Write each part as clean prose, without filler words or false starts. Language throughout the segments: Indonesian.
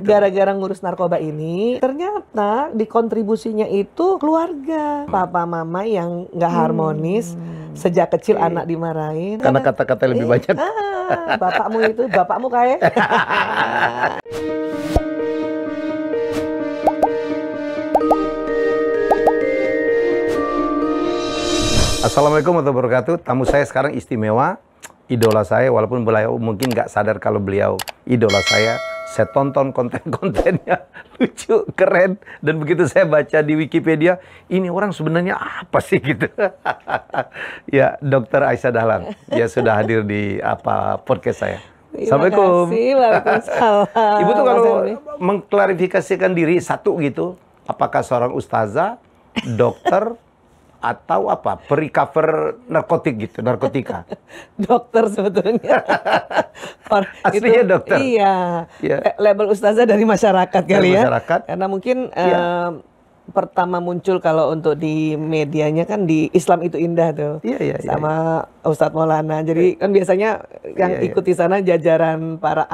Gara-gara ngurus narkoba ini, ternyata di kontribusinya itu keluarga. Papa mama yang nggak harmonis, sejak kecil anak dimarahin. Karena kata-kata lebih banyak. Bapakmu kayak. Assalamualaikum warahmatullahi wabarakatuh. Tamu saya sekarang istimewa, idola saya, walaupun beliau mungkin nggak sadar kalau beliau idola saya. Saya tonton konten-kontennya, lucu, keren. Dan begitu saya baca di Wikipedia, ini orang sebenarnya apa sih gitu. Ya, Dr. Aisyah Dahlan. Ya sudah hadir di podcast saya. Assalamualaikum. Waalaikumsalam. Ibu tuh kalau mengklarifikasikan diri satu gitu, apakah seorang ustazah, dokter, atau apa, pre-cover narkotika? Dokter sebetulnya. Aslinya dokter? Iya. Ya. Label ustazah dari masyarakat kali ya. Masyarakat. Karena mungkin pertama muncul kalau untuk di medianya kan di Islam itu indah tuh. Iya. Sama Ustadz Maulana. Jadi kan biasanya yang ikut di sana jajaran para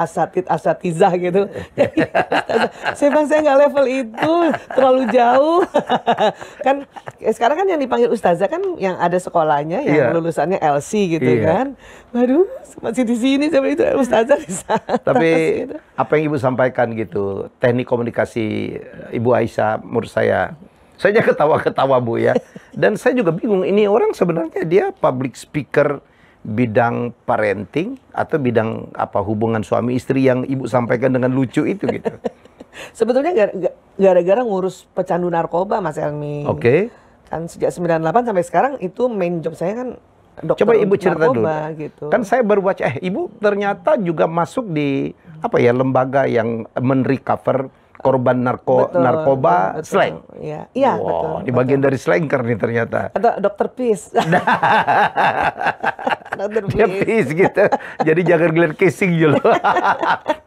asatizah gitu. Jadi, saya nggak level itu, terlalu jauh. Kan sekarang kan yang dipanggil ustazah kan yang ada sekolahnya, yang lulusannya LC gitu kan. Waduh, masih di sini seperti itu ustazah di sana. Tapi gitu. apa yang Ibu sampaikan gitu, teknik komunikasi Ibu Aisyah menurut saya ketawa-ketawa Bu ya. Dan saya juga bingung, ini orang sebenarnya dia public speaker bidang parenting atau bidang apa, hubungan suami istri yang Ibu sampaikan dengan lucu itu gitu. Sebetulnya gara-gara ngurus pecandu narkoba Mas Elmi. Oke. Kan sejak 98 sampai sekarang itu main job saya kan dokter. Coba Ibu cerita dulu. Gitu. Kan saya baru baca, Ibu ternyata juga masuk di apa ya, lembaga yang men-recover korban narkoba slang. Iya, wow, betul. Di bagian dari slanker nih ternyata. Atau dokter Peace. Dokter Dia peace gitu. Jadi jangan ngeliat casing dulu.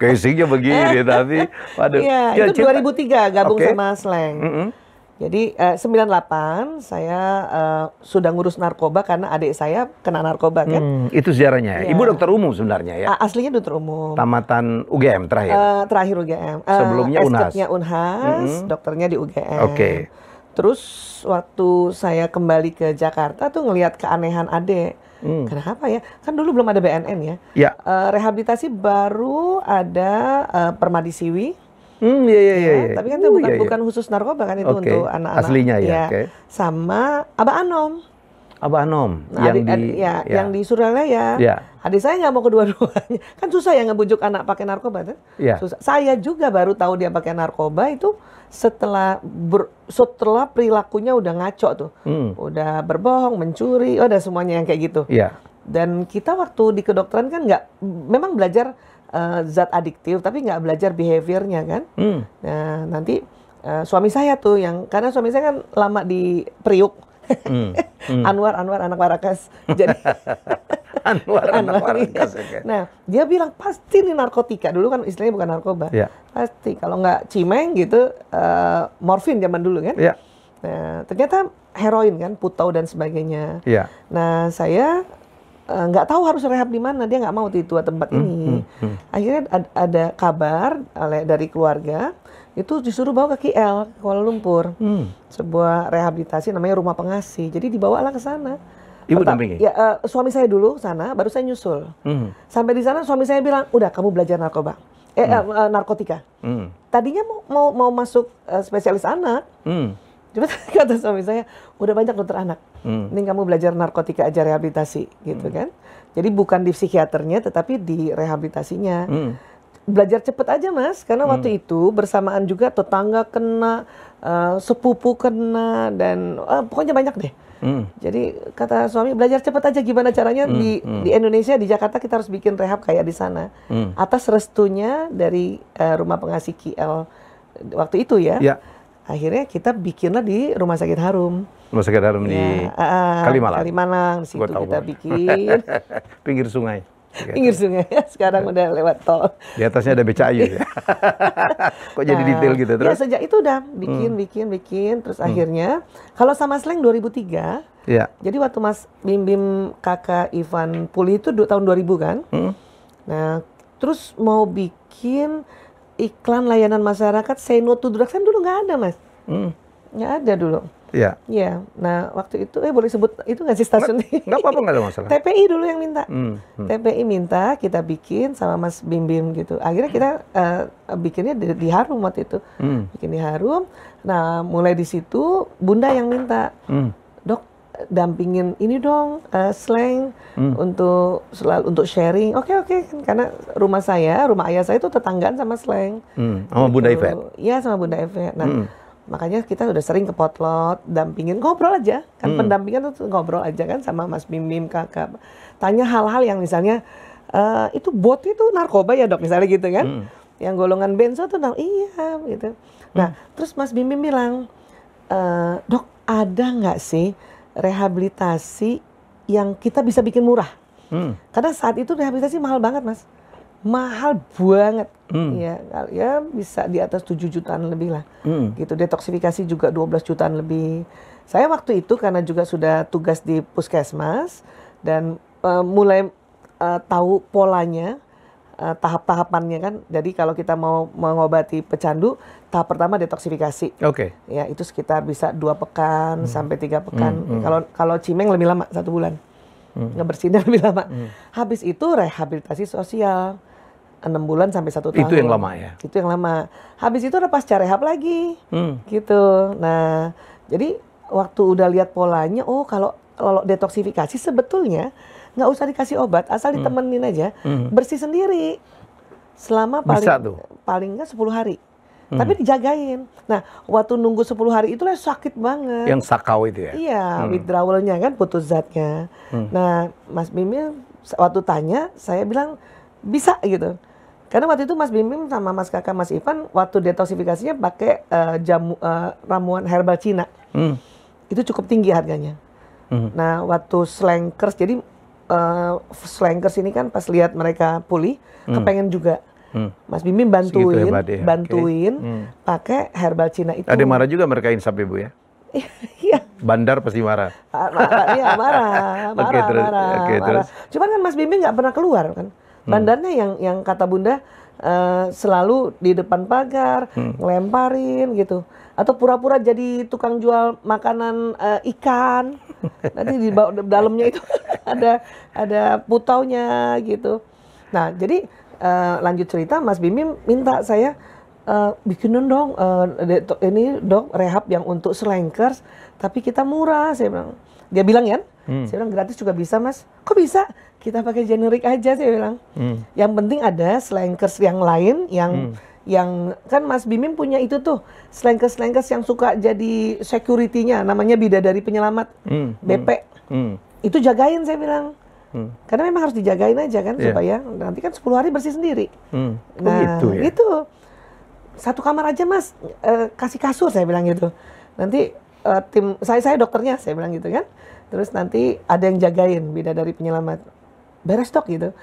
Casingnya begini tapi waduh. Iya, itu 2003 gabung sama slang. Jadi 98 saya sudah ngurus narkoba karena adik saya kena narkoba kan. Itu sejarahnya. Ibu dokter umum sebenarnya ya? Aslinya dokter umum. Tamatan UGM terakhir? Terakhir UGM. Sebelumnya UNHAS? S-nya UNHAS, dokternya di UGM. Oke. Terus waktu saya kembali ke Jakarta tuh ngelihat keanehan adik. Kenapa ya? Kan dulu belum ada BNN ya. Ya. Rehabilitasi baru ada Permadi Siwi. Iya. Tapi kan itu bukan khusus narkoba kan itu untuk anak-anak. Aslinya ya. Sama Abah Anom. Abah Anom yang di Suralaya. Adik saya nggak mau kedua-duanya. Kan susah ya ngebujuk anak pakai narkoba kan? Susah. Saya juga baru tahu dia pakai narkoba itu setelah perilakunya udah ngaco tuh. Udah berbohong, mencuri, udah semuanya yang kayak gitu. Dan kita waktu di kedokteran kan memang belajar zat adiktif, tapi nggak belajar behaviornya kan. Nah nanti suami saya tuh karena suami saya kan lama di Priuk. Anwar anak Warakas. Jadi Anwar anak Warakas. Nah dia bilang pasti ini narkotika. Dulu kan istilahnya bukan narkoba. Pasti kalau nggak cimeng gitu, morfin zaman dulu kan. Nah ternyata heroin kan, putau dan sebagainya. Nah saya nggak tahu harus rehab di mana, dia nggak mau di tempat ini. Akhirnya ada kabar dari keluarga itu disuruh bawa ke KL, Kuala Lumpur, sebuah rehabilitasi namanya Rumah Pengasih. Jadi dibawalah ke sana. Ibu dampingi? Ya, suami saya dulu sana, baru saya nyusul. Sampai di sana suami saya bilang, udah kamu belajar narkotika. Tadinya mau masuk spesialis anak. Cuma kata suami saya, udah banyak dokter anak. Ini kamu belajar narkotika aja rehabilitasi gitu kan. Jadi bukan di psikiaternya tetapi di rehabilitasinya. Belajar cepet aja Mas, karena waktu itu bersamaan juga tetangga kena, sepupu kena, dan pokoknya banyak deh. Jadi kata suami, belajar cepet aja gimana caranya di Indonesia, di Jakarta kita harus bikin rehab kayak di sana. Atas restunya dari Rumah Pengasih KL waktu itu ya. Akhirnya kita bikinlah di Rumah Sakit Harum. Rumah Sakit Harum di Kalimalang. Di situ kita bikin. Pinggir sungai. Pinggir sungai. Sekarang udah lewat tol. Di atasnya ada becayu ya. Kok jadi detail gitu terus? Ya sejak itu udah bikin. Terus akhirnya, kalau sama slang 2003. Jadi waktu Mas Bim kakak Ivan pulih itu tahun 2000 kan. Nah terus mau bikin iklan layanan masyarakat say no to drugs kan dulu nggak ada, Mas. Nggak ada dulu. Iya. Iya. Nah, waktu itu boleh sebut itu nggak sih stasiun? Nggak apa-apa, nggak ada masalah. TPI dulu yang minta. TPI minta kita bikin sama Mas Bim Bim gitu. Akhirnya kita bikinnya di Harum waktu itu. Bikin di Harum. Nah, mulai di situ Bunda yang minta. Dok, dampingin ini dong, slang untuk sharing. Oke. Karena rumah ayah saya itu tetanggaan sama slang. Sama Bunda Ivet? Iya, sama Bunda Ivet. Nah, makanya kita udah sering ke potlot, dampingin, ngobrol aja. Kan pendampingan tuh ngobrol aja kan sama Mas Bim Bim, kakak. Tanya hal-hal yang misalnya, itu bot itu narkoba ya dok, misalnya gitu kan. Yang golongan benzo tuh, iya gitu. Nah, terus Mas Bim Bim bilang, dok ada nggak sih rehabilitasi yang kita bisa bikin murah? Karena saat itu rehabilitasi mahal banget, Mas. Mahal banget. Ya bisa di atas 7 jutaan lebih lah. Gitu. Detoksifikasi juga 12 jutaan lebih. Saya waktu itu karena juga sudah tugas di puskesmas dan mulai tahu polanya, tahap-tahapannya kan. Jadi kalau kita mau mengobati pecandu, tahap pertama detoksifikasi. Ya, itu sekitar bisa 2 pekan sampai 3 pekan. Kalau Cimeng lebih lama, 1 bulan. Ngebersihinnya lebih lama. Habis itu rehabilitasi sosial 6 bulan sampai 1 tahun. Itu yang lama ya? Itu yang lama. Habis itu udah pasca rehab lagi. Gitu. Nah, jadi waktu udah lihat polanya, oh kalau detoksifikasi sebetulnya nggak usah dikasih obat, asal ditemenin aja, bersih sendiri. Selama paling nggak 10 hari. Tapi dijagain. Nah, waktu nunggu 10 hari itulah sakit banget. Yang sakau itu ya? Iya, withdrawalnya kan, putus zatnya. Nah, Mas Bim waktu tanya, saya bilang bisa gitu. Karena waktu itu Mas Bim Bim sama Mas Kakak Mas Ivan waktu detoksifikasinya pakai ramuan herbal Cina. Itu cukup tinggi harganya. Nah, waktu slankers, jadi slankers ini kan pas lihat mereka pulih, kepengen juga. Mas Bim Bim bantuin, pakai herbal Cina itu. Ada marah juga mereka insap Ibu ya? Iya. Bandar pasti marah. Iya, marah. Terus. Cuman kan Mas Bim Bim nggak pernah keluar kan. Bandarnya yang kata Bunda selalu di depan pagar, ngelemparin gitu. Atau pura-pura jadi tukang jual makanan ikan. Nanti di dalamnya itu ada putaunya gitu. Nah, jadi lanjut cerita, Mas Bim Bim minta saya bikinin dong ini dok rehab yang untuk slankers, tapi kita murah. Saya bilang, dia bilang ya, saya bilang gratis juga bisa Mas. Kok bisa? Kita pakai generik aja, saya bilang. Yang penting ada slankers yang lain yang kan Mas Bim Bim punya itu tuh slankers yang suka jadi security-nya, namanya Bidadari Penyelamat, BP. Itu jagain, saya bilang. Karena memang harus dijagain aja kan, supaya nanti kan 10 hari bersih sendiri. Nah, gitu ya? Itu 1 kamar aja Mas, kasih kasur, saya bilang gitu. Nanti tim saya dokternya, saya bilang gitu kan. Terus nanti ada yang jagain, Bidadari Penyelamat. Beres dok gitu.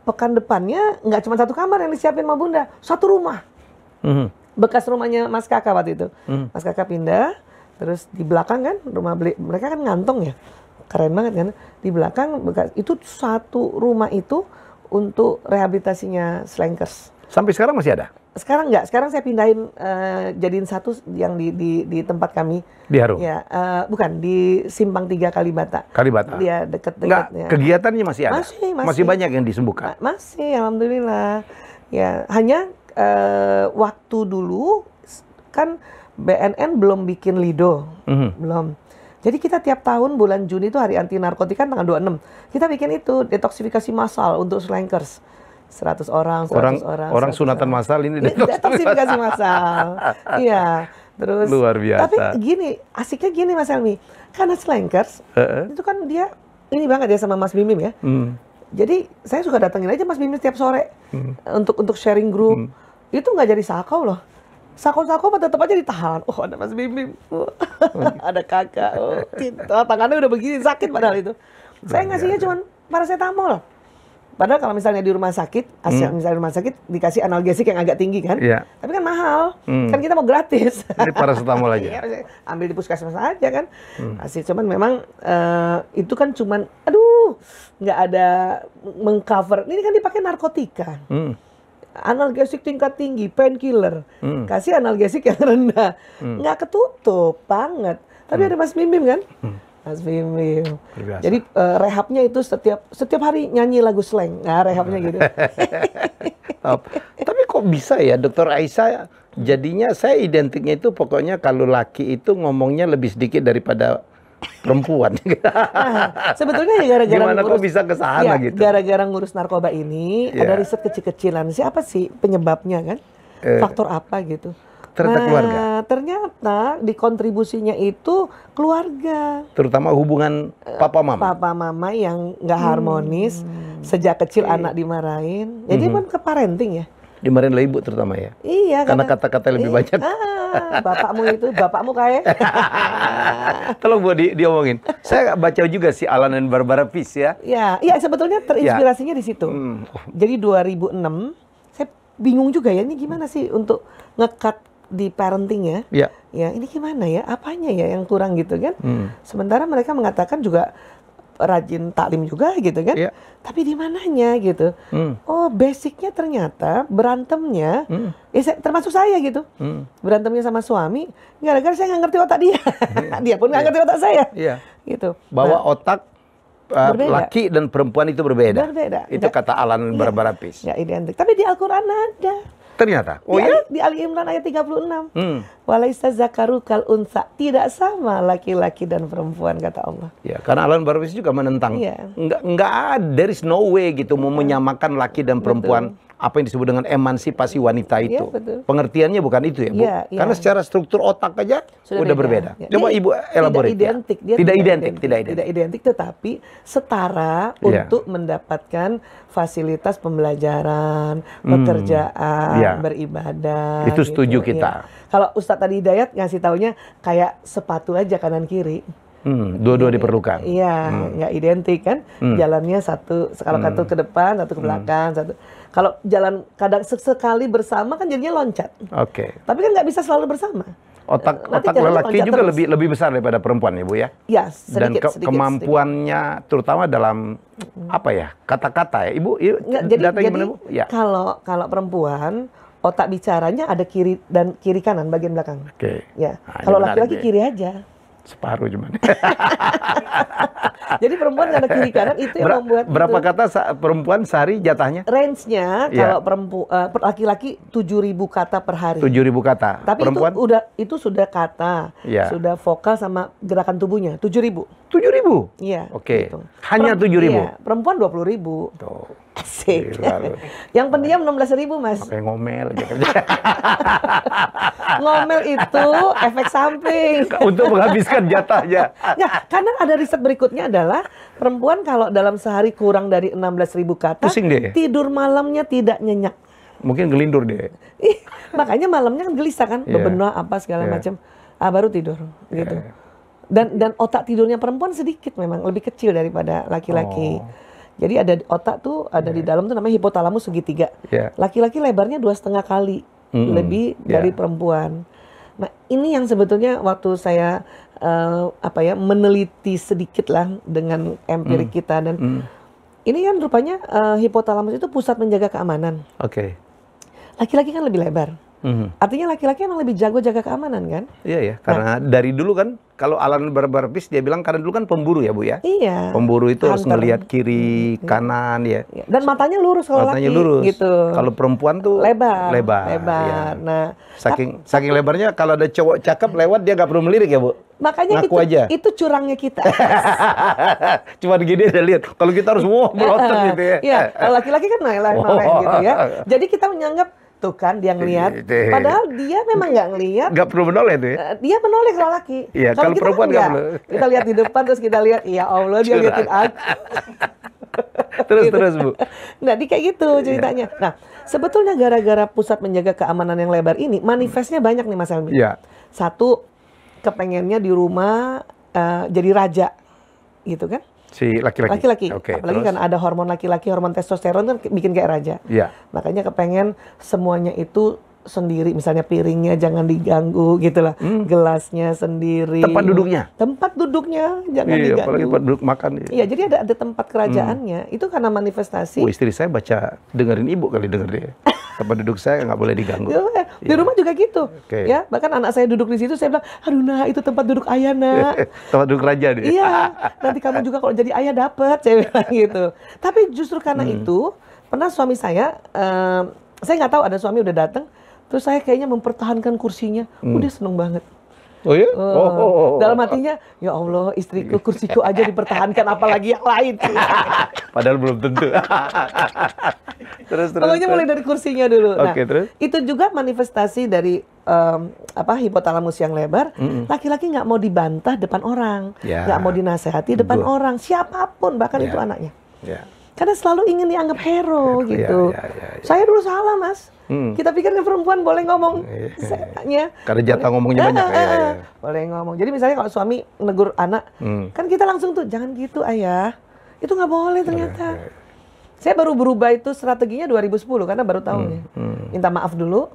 Pekan depannya nggak cuma 1 kamar yang disiapin sama Bunda, 1 rumah. Bekas rumahnya Mas Kakak waktu itu. Mas Kakak pindah, terus di belakang kan rumah mereka kan ngantong ya. Keren banget kan. Di belakang bekas itu 1 rumah itu untuk rehabilitasinya slankers. Sampai sekarang masih ada? Sekarang enggak, sekarang saya pindahin jadiin 1 yang di tempat kami. Di Harum? Ya, bukan, di Simpang 3 Kalibata. Kalibata? Dia deket-deket. Ya. Kegiatannya masih ada? Masih banyak yang disembuhkan? Masih, alhamdulillah. Ya, hanya waktu dulu kan BNN belum bikin Lido. Belum. Jadi kita tiap tahun bulan Juni itu hari anti narkotika kan tanggal 26. Kita bikin itu detoksifikasi massal untuk slankers. 100 orang. Orang sunatan massal ini detoksifikasi massal. Iya. Terus luar biasa. Tapi gini, asiknya gini Mas Helmi. Karena slankers itu kan dia ini banget ya sama Mas Bim Bim ya. Jadi saya suka datengin aja Mas Bim Bim setiap sore untuk sharing group. Itu nggak jadi sakau loh. Sakau-sakau tetap aja ditahan. Oh, ada Mas Bim Bim. Ada kakak. Tangannya udah begini, sakit padahal itu. Saya ngasihnya cuma paracetamol. Padahal kalau misalnya di rumah sakit, misalnya di rumah sakit dikasih analgesik yang agak tinggi kan, tapi kan mahal, kan kita mau gratis. Ini paracetamol aja. Ambil di puskesmas aja kan, asik. Cuman memang itu kan cuman, aduh, nggak ada mengcover. Ini kan dipakai narkotika. analgesik tingkat tinggi, painkiller. Kasih analgesik yang rendah. Nggak ketutup banget. Tapi ada Mas Bim kan? Mas Bim. Jadi rehabnya itu setiap hari nyanyi lagu slang. Nah, rehabnya gitu. Tapi kok bisa ya Dokter Aisyah? Jadinya saya identiknya itu pokoknya kalau laki itu ngomongnya lebih sedikit daripada perempuan. Nah, sebetulnya ya gara-gara Gimana kok bisa ke sana gitu? Gara-gara ngurus narkoba ini ada riset kecil-kecilan. Siapa sih penyebabnya kan? Faktor apa gitu? Ternyata keluarga. Ternyata di kontribusinya itu keluarga. Terutama hubungan papa mama. Papa mama yang nggak harmonis, sejak kecil anak dimarahin. Jadi kan ke parenting ya. Dimarahin oleh ibu terutama ya. Iya. Karena kata-kata lebih banyak. Bapakmu kayak. Tolong Bu diomongin. Saya baca juga si Alan dan Barbara Pease ya. Iya sebetulnya terinspirasinya di situ. Jadi 2006, saya bingung juga ya ini gimana sih untuk nge-cut di parenting ya. Iya. Ya ini gimana ya? Apanya ya yang kurang gitu kan? Sementara mereka mengatakan juga rajin taklim juga gitu kan? Iya. Tapi di mananya gitu? Oh basicnya ternyata berantemnya, termasuk saya gitu. Berantemnya sama suami, gara-gara saya nggak ngerti otak dia. Dia pun nggak ngerti otak saya. Iya. Gitu. Bahwa otak laki dan perempuan itu berbeda. Itu kata Alan Barbara Pease. Ya identik. Tapi di Al-Quran ada. Ternyata. Di Ali Imran ayat 36. Walaisa zakaru kal unsa. Tidak sama laki-laki dan perempuan kata Allah. Ya, karena Alan Barbara Pease juga menentang. Enggak ada, there is no way gitu mau menyamakan laki dan perempuan. Apa yang disebut dengan emansipasi wanita itu. Pengertiannya bukan itu ya, Bu. Karena secara struktur otak aja sudah berbeda. Coba Ibu elaborate. Tidak identik, tetapi setara untuk mendapatkan fasilitas pembelajaran, pekerjaan, beribadah. Itu setuju kita. Kalau Ustadz tadi Hidayat ngasih taunya kayak sepatu aja kanan kiri. Dua-dua diperlukan. Iya, nggak identik kan? Jalannya satu ke depan, satu ke belakang, satu. Kalau jalan kadang sekali bersama kan jadinya loncat. Oke. Tapi kan nggak bisa selalu bersama. Otak lelaki juga lebih besar daripada perempuan ya Bu ya? Iya, sedikit. Dan kemampuannya terutama dalam apa ya, kata-kata ya. Ibu, data gimana Bu? Ya. Kalau perempuan otak bicaranya ada kiri kanan bagian belakang. Oke. Ya. Kalau laki-laki kiri aja. Separuh cuman. Jadi perempuan ada kiri kanan itu yang membuat. Berapa kata perempuan sehari jatahnya? Range-nya kalau laki-laki 7.000 kata per hari. 7.000 kata. Tapi perempuan? Itu sudah kata, sudah vokal sama gerakan tubuhnya 7.000. 7.000? Iya. Oke. Gitu. Hanya 7.000? Iya. Perempuan 20.000. Tuh. Asik. Yang pendiam 16.000 Mas. Oke, ngomel aja. Ngomel itu efek samping. Untuk menghabiskan jatahnya. Nah, karena ada riset berikutnya adalah perempuan kalau dalam sehari kurang dari 16.000 kata, pusing deh. Tidur malamnya tidak nyenyak. Mungkin gelindur deh. Makanya malamnya kan gelisah kan, bebenah apa segala macam. Baru tidur gitu. Dan otak tidurnya perempuan sedikit memang, lebih kecil daripada laki-laki. Jadi ada otak tuh ada di dalam tuh namanya hipotalamus segitiga. Laki-laki lebarnya 2,5 kali lebih dari perempuan. Nah ini yang sebetulnya waktu saya meneliti sedikit lah dengan empirik kita dan ini kan rupanya hipotalamus itu pusat menjaga keamanan. Oke. Laki-laki kan lebih lebar. Artinya laki-laki emang lebih jago jaga keamanan kan? Iya ya, karena dari dulu kan kalau Alan Barbara Pease dia bilang karena dulu kan pemburu ya Bu ya. Iya. Pemburu itu harus ngelihat kiri, kanan ya. Dan matanya lurus kalau laki gitu. Kalau perempuan tuh lebar. Ya. Nah, saking lebarnya kalau ada cowok cakep lewat dia nggak perlu melirik ya Bu. Makanya itu curangnya kita. Cuman gini udah lihat. Kalau kita harus melotot gitu ya. Iya, kalau laki-laki kan noleh gitu ya. Jadi kita menganggap tuh kan dia ngelihat, padahal dia memang nggak ngelihat. Nggak perlu menoleh tuh ya? Dia menoleh kalau laki. Iya, kalau perempuan nggak perlu. Kita lihat di depan terus kita lihat, ya Allah dia liatin aku. Terus Bu. Nah, kayak gitu ceritanya. Nah, sebetulnya gara-gara pusat menjaga keamanan yang lebar ini, manifestnya banyak nih Mas Helmi. Iya. Satu, kepengennya di rumah jadi raja, gitu kan? Si laki-laki. Okay, apalagi kan ada hormon laki-laki, hormon testosteron kan bikin kayak raja. Iya. Makanya kepengen semuanya itu sendiri, misalnya piringnya jangan diganggu gitulah, gelasnya sendiri. Tempat duduknya jangan diganggu. Apalagi tempat duduk makan. Iya, jadi ada tempat kerajaannya. Itu karena manifestasi. Istri saya dengerin ibu kali denger dia. Tempat duduk saya nggak boleh diganggu. Di rumah juga gitu. Ya, bahkan anak saya duduk di situ, saya bilang, aduh nah itu tempat duduk ayah nak. Tempat duduk raja nih. Iya, nanti kamu juga kalau jadi ayah dapet, saya bilang gitu. Tapi justru karena itu, pernah suami saya nggak tahu ada suami udah datang, terus saya kayaknya mempertahankan kursinya, dia seneng banget. Oh ya? Dalam hatinya, ya Allah, istriku, kursiku aja dipertahankan, apalagi yang lain. Padahal belum tentu. terus. Pokoknya mulai dari kursinya dulu. Nah, terus? Itu juga manifestasi dari hipotalamus yang lebar. Laki-laki nggak mau dibantah depan orang, nggak mau dinasehati depan orang, siapapun, bahkan itu anaknya. Karena selalu ingin dianggap hero gitu. Saya dulu salah, Mas. Kita pikir perempuan boleh ngomong karena jatah ngomongnya banyak. Boleh ngomong. Jadi misalnya kalau suami negur anak, kan kita langsung tuh, jangan gitu ayah. Itu nggak boleh ternyata. Saya baru berubah itu strateginya 2010 karena baru tahu nih. Minta maaf dulu.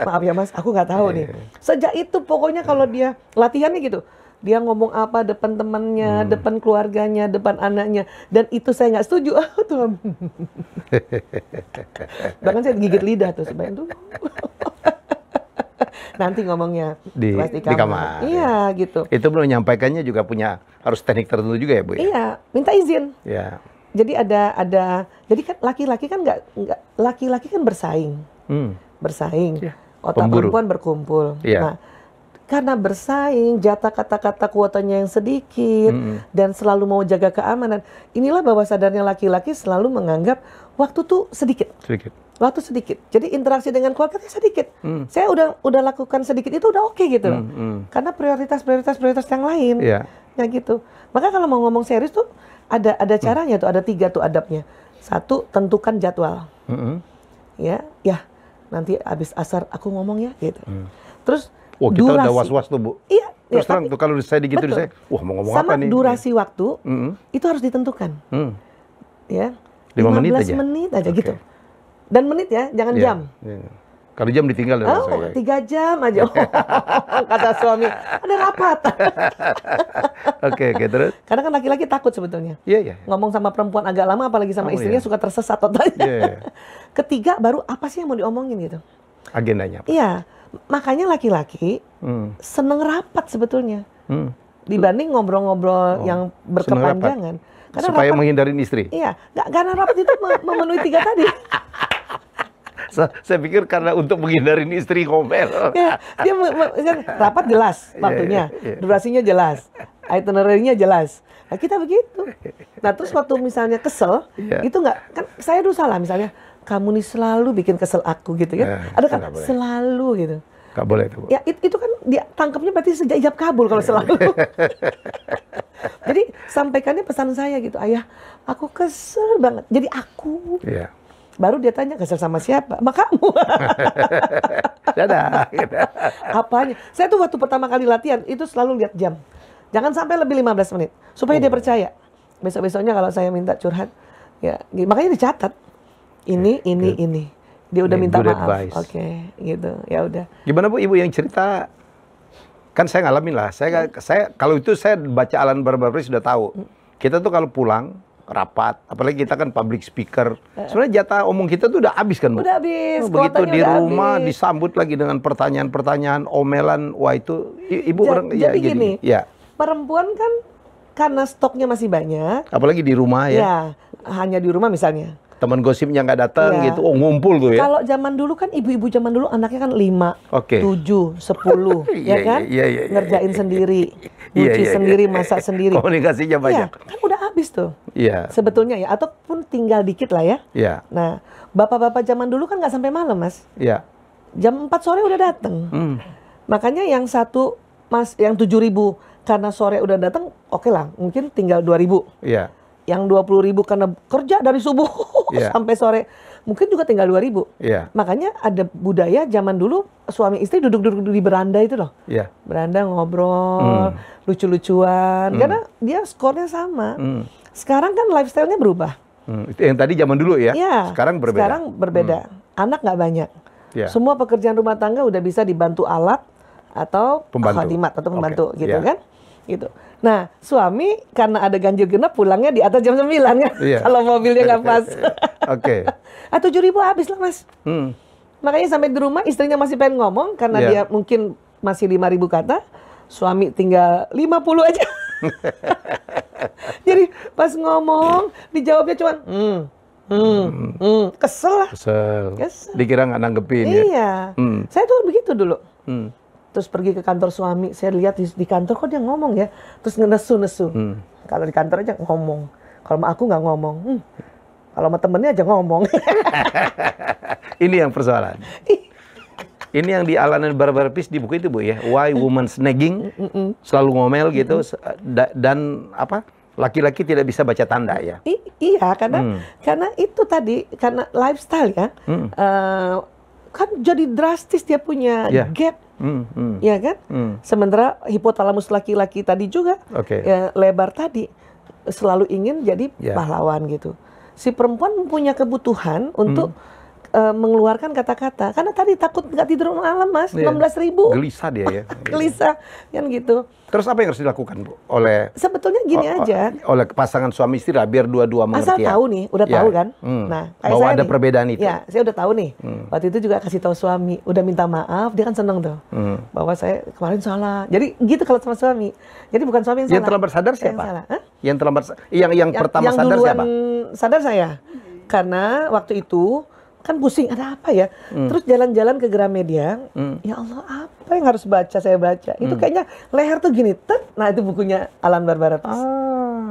Maaf ya Mas, aku nggak tahu nih. Sejak itu pokoknya kalau dia latihannya gitu. Dia ngomong apa depan temannya, depan keluarganya, depan anaknya. Dan itu saya nggak setuju. Tuh. Bahkan saya gigit lidah tuh. Nanti ngomongnya di kamar. Iya gitu. Itu belum menyampaikannya juga harus teknik tertentu juga ya Bu? Iya, minta izin. Ya. Jadi jadi kan laki-laki kan laki-laki kan bersaing. Bersaing. Otak perempuan berkumpul. Nah, karena bersaing, jatah kata-kata kuotanya yang sedikit, dan selalu mau jaga keamanan. Inilah bawah sadarnya laki-laki selalu menganggap waktu tuh sedikit. Waktu sedikit. Jadi interaksi dengan keluarga sedikit. Saya udah lakukan sedikit itu udah oke gitu loh. Karena prioritas yang lain. Ya gitu. Maka kalau mau ngomong serius tuh ada caranya tuh, ada 3 tuh adabnya. 1, tentukan jadwal. Ya, nanti habis asar aku ngomong ya gitu. Terus kita udah was-was tuh Bu. Iya. Terus terang tuh kalau saya gitu saya, mau ngomong apa nih? Sama durasi waktu itu harus ditentukan. Ya. 15 menit aja gitu. Dan menit ya, jangan jam. Kalau jam ditinggal saya. 3 jam aja. Kata suami, ada rapat. Oke, terus? Karena kan laki-laki takut sebetulnya. Iya. Ngomong sama perempuan agak lama, apalagi sama istrinya suka tersesat otaknya. Ketiga, baru apa sih yang mau diomongin gitu? Agendanya apa? Iya. Makanya laki-laki seneng rapat sebetulnya. Dibanding ngobrol-ngobrol yang berkepanjangan. Karena supaya menghindarin istri? Iya. Karena rapat itu memenuhi 3 tadi. Saya pikir karena untuk menghindarin istri ngomel. Ya, dia rapat jelas waktunya, durasinya jelas, itinerary-nya jelas. Nah, kita begitu. Nah, terus waktu misalnya kesel, itu nggak, kan saya dulu salah misalnya, kamu nih selalu bikin kesel aku gitu kan. Ada kan selalu gitu. Nggak boleh itu. Ya, itu kan dia tangkapnya berarti sejak ijab kabul kalau selalu. Jadi sampaikannya pesan saya gitu, ayah, aku kesel banget. Jadi aku. Baru dia tanya kesel sama siapa? Sama kamu. Dadah. Apanya? Saya tuh waktu pertama kali latihan itu selalu lihat jam. Jangan sampai lebih 15 menit supaya dia percaya. Besok-besoknya kalau saya minta curhat, ya makanya dicatat. Ini. Dia udah minta maaf. Oke, gitu. Ya udah. Gimana Bu, Ibu yang cerita? Kan saya ngalamin lah. Saya kalau itu saya baca Alan Barbapri sudah tahu. Kita tuh kalau pulang rapat, apalagi kita kan public speaker. Sebenarnya jatah omong kita tuh udah habis kan Bu? Udah habis. Begitu di rumah disambut lagi dengan pertanyaan-pertanyaan, omelan. Wah itu Ibu orang jadi gini. Perempuan kan karena stoknya masih banyak. Apalagi di rumah ya. Ya, hanya di rumah misalnya. Teman gosipnya nggak datang gitu, ngumpul tuh ya. Kalau zaman dulu kan ibu-ibu zaman dulu anaknya kan 5, 7, 10, ya kan? Ngerjain sendiri, nyuci sendiri, masak sendiri. Komunikasinya banyak. Kan udah habis tuh. Sebetulnya ya, ataupun tinggal dikit lah ya. Nah, bapak-bapak zaman dulu kan nggak sampai malam Mas. Jam 4 sore udah datang. Makanya yang satu yang 7.000 karena sore udah datang, oke lah, mungkin tinggal 2.000. Yang 20.000 karena kerja dari subuh sampai sore, mungkin juga tinggal 2.000. Makanya ada budaya zaman dulu suami istri duduk-duduk di beranda itu loh. Beranda ngobrol, lucu-lucuan, karena dia skornya sama. Sekarang kan lifestyle-nya berubah. Itu yang tadi zaman dulu ya? Sekarang berbeda. Sekarang berbeda. Anak nggak banyak. Semua pekerjaan rumah tangga udah bisa dibantu alat atau khadimat atau pembantu gitu kan. gitu. Nah, suami karena ada ganjil genap pulangnya di atas jam 9 kan, kalau mobilnya nggak pas. Oke. 7.000 habis lah Mas. Makanya sampai di rumah istrinya masih pengen ngomong karena dia mungkin masih 5.000 kata, suami tinggal 50 aja. Jadi pas ngomong dijawabnya cuman kesel lah. Kesel. Dikira nggak nanggepin ya. Iya. Saya tuh begitu dulu. Terus pergi ke kantor suami, saya lihat di kantor kok dia ngomong ya, terus ngenesu-nesu. Kalau di kantor aja ngomong, kalau sama aku nggak ngomong. Kalau sama temennya aja ngomong. Ini yang persoalan. Ini yang di Alan and Barbara Pease di buku itu Bu ya, Why Women Nagging, selalu ngomel gitu, dan apa? Laki-laki tidak bisa baca tanda ya. Iya, karena itu tadi, karena lifestyle ya, kan jadi drastis dia punya gap. Ya kan? Sementara hipotalamus laki-laki tadi juga lebar tadi, selalu ingin jadi pahlawan gitu. Si perempuan punya kebutuhan untuk mengeluarkan kata-kata, karena tadi takut nggak tidur malam Mas, 16.000. Gelisah dia ya. Gelisah kan gitu. Terus apa yang harus dilakukan Bu? Sebetulnya gini aja. Oleh pasangan suami istri lah, biar dua-dua mengerti. Asal tahu nih, udah tahu kan. Nah, kayak bahwa saya ada nih, perbedaan itu. Ya, saya udah tahu nih. Waktu itu juga kasih tahu suami, udah minta maaf, dia kan seneng tuh. Bahwa saya kemarin salah. Jadi gitu kalau sama suami. Jadi bukan suami yang salah. Yang terlambat sadar siapa? Yang terlambat, yang pertama yang sadar siapa? Sadar saya. Karena waktu itu kan pusing, ada apa ya? Terus jalan-jalan ke Gramedia, ya Allah apa yang harus saya baca? Itu kayaknya leher tuh gini, nah itu bukunya Alan Barbara Pease.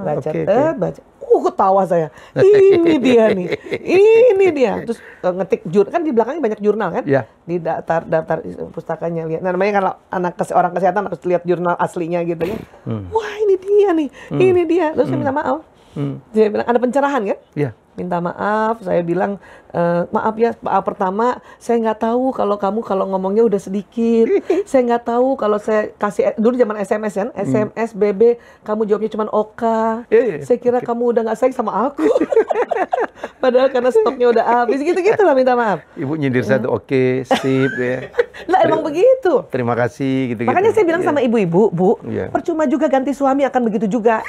Baca. Ketawa saya. Ini dia nih, ini dia. Terus ngetik kan di belakangnya banyak jurnal kan? Di daftar pustakanya lihat. Nah, namanya kalau orang kesehatan harus lihat jurnal aslinya gitu ya. Wah ini dia nih, ini dia. Terus saya minta maaf. Dia bilang ada pencerahan kan? Minta maaf, saya bilang maaf ya, pertama saya nggak tahu kalau kamu ngomongnya udah sedikit, saya nggak tahu kalau saya kasih dulu zaman SMS kan, SMS BB kamu jawabnya cuma oka, saya kira kamu udah nggak sayang sama aku, padahal karena stoknya udah habis, gitu lah minta maaf. Ibu nyindir saya tuh oke, sip ya. Lah emang begitu. Terima kasih gitu. Makanya saya bilang sama ibu-ibu, Bu, percuma juga ganti suami akan begitu juga.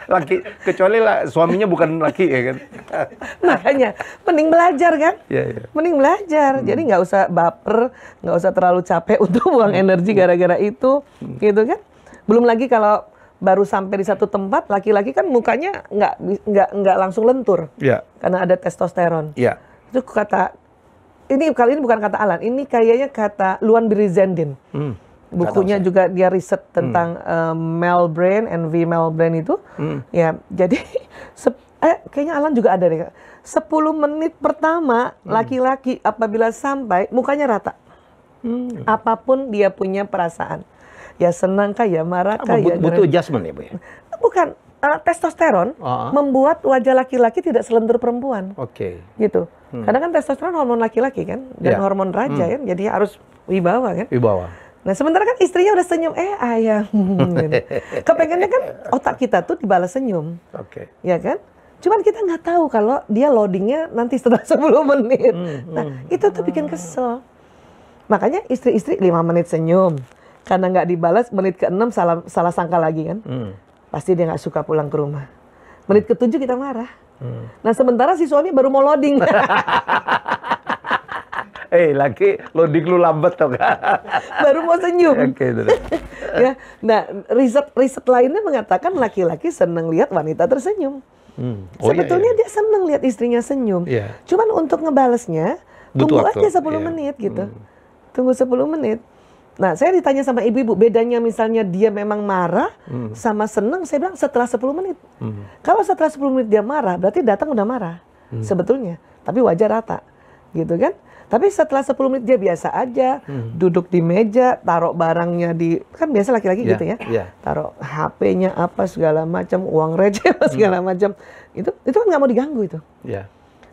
Laki, kecuali lah suaminya bukan laki ya kan. Makanya mending belajar kan, mending belajar. Jadi nggak usah baper, nggak usah terlalu capek untuk buang energi gara-gara itu, gitu kan. Belum lagi kalau baru sampai di satu tempat, laki-laki kan mukanya nggak langsung lentur, karena ada testosteron. Itu kali ini bukan kata Alan, ini kayaknya kata Luan Birizendin. Bukunya juga dia riset tentang male brain and female brain itu. Ya, jadi kayaknya Alan juga ada deh. 10 menit pertama laki-laki apabila sampai mukanya rata. Apapun dia punya perasaan. Ya senang kah ya, marah kah ya. Butuh adjustment ya, Bu ya? Bukan. Testosteron membuat wajah laki-laki tidak selentur perempuan. Gitu. Karena kan testosteron hormon laki-laki kan, dan hormon raja kan, jadi harus wibawa kan. Nah sementara kan istrinya udah senyum, ayang. Kepengennya kan otak kita tuh dibalas senyum. Ya kan? Cuman kita nggak tahu kalau dia loadingnya nanti setelah 10 menit. Nah itu tuh bikin kesel. Makanya istri-istri 5 menit senyum. Karena nggak dibalas, menit ke-6 salah sangka lagi kan. Pasti dia nggak suka pulang ke rumah. Menit ke-7 kita marah. Nah sementara si suami baru mau loading. Laki loading lu lambat toh kan? Baru mau senyum. Ya, nah riset lainnya mengatakan laki-laki senang lihat wanita tersenyum. Sebetulnya dia senang lihat istrinya senyum. Cuman untuk ngebalesnya tunggu aja 10 menit gitu. Tunggu 10 menit. Nah, saya ditanya sama ibu-ibu, bedanya misalnya dia memang marah sama senang, saya bilang setelah 10 menit. Kalau setelah 10 menit dia marah, berarti datang udah marah. Sebetulnya. Tapi wajar rata. Gitu kan? Tapi setelah 10 menit dia biasa aja, duduk di meja, taruh barangnya di, kan biasa laki-laki gitu ya, taruh HP-nya apa segala macam, uang receh segala macam, itu kan nggak mau diganggu itu.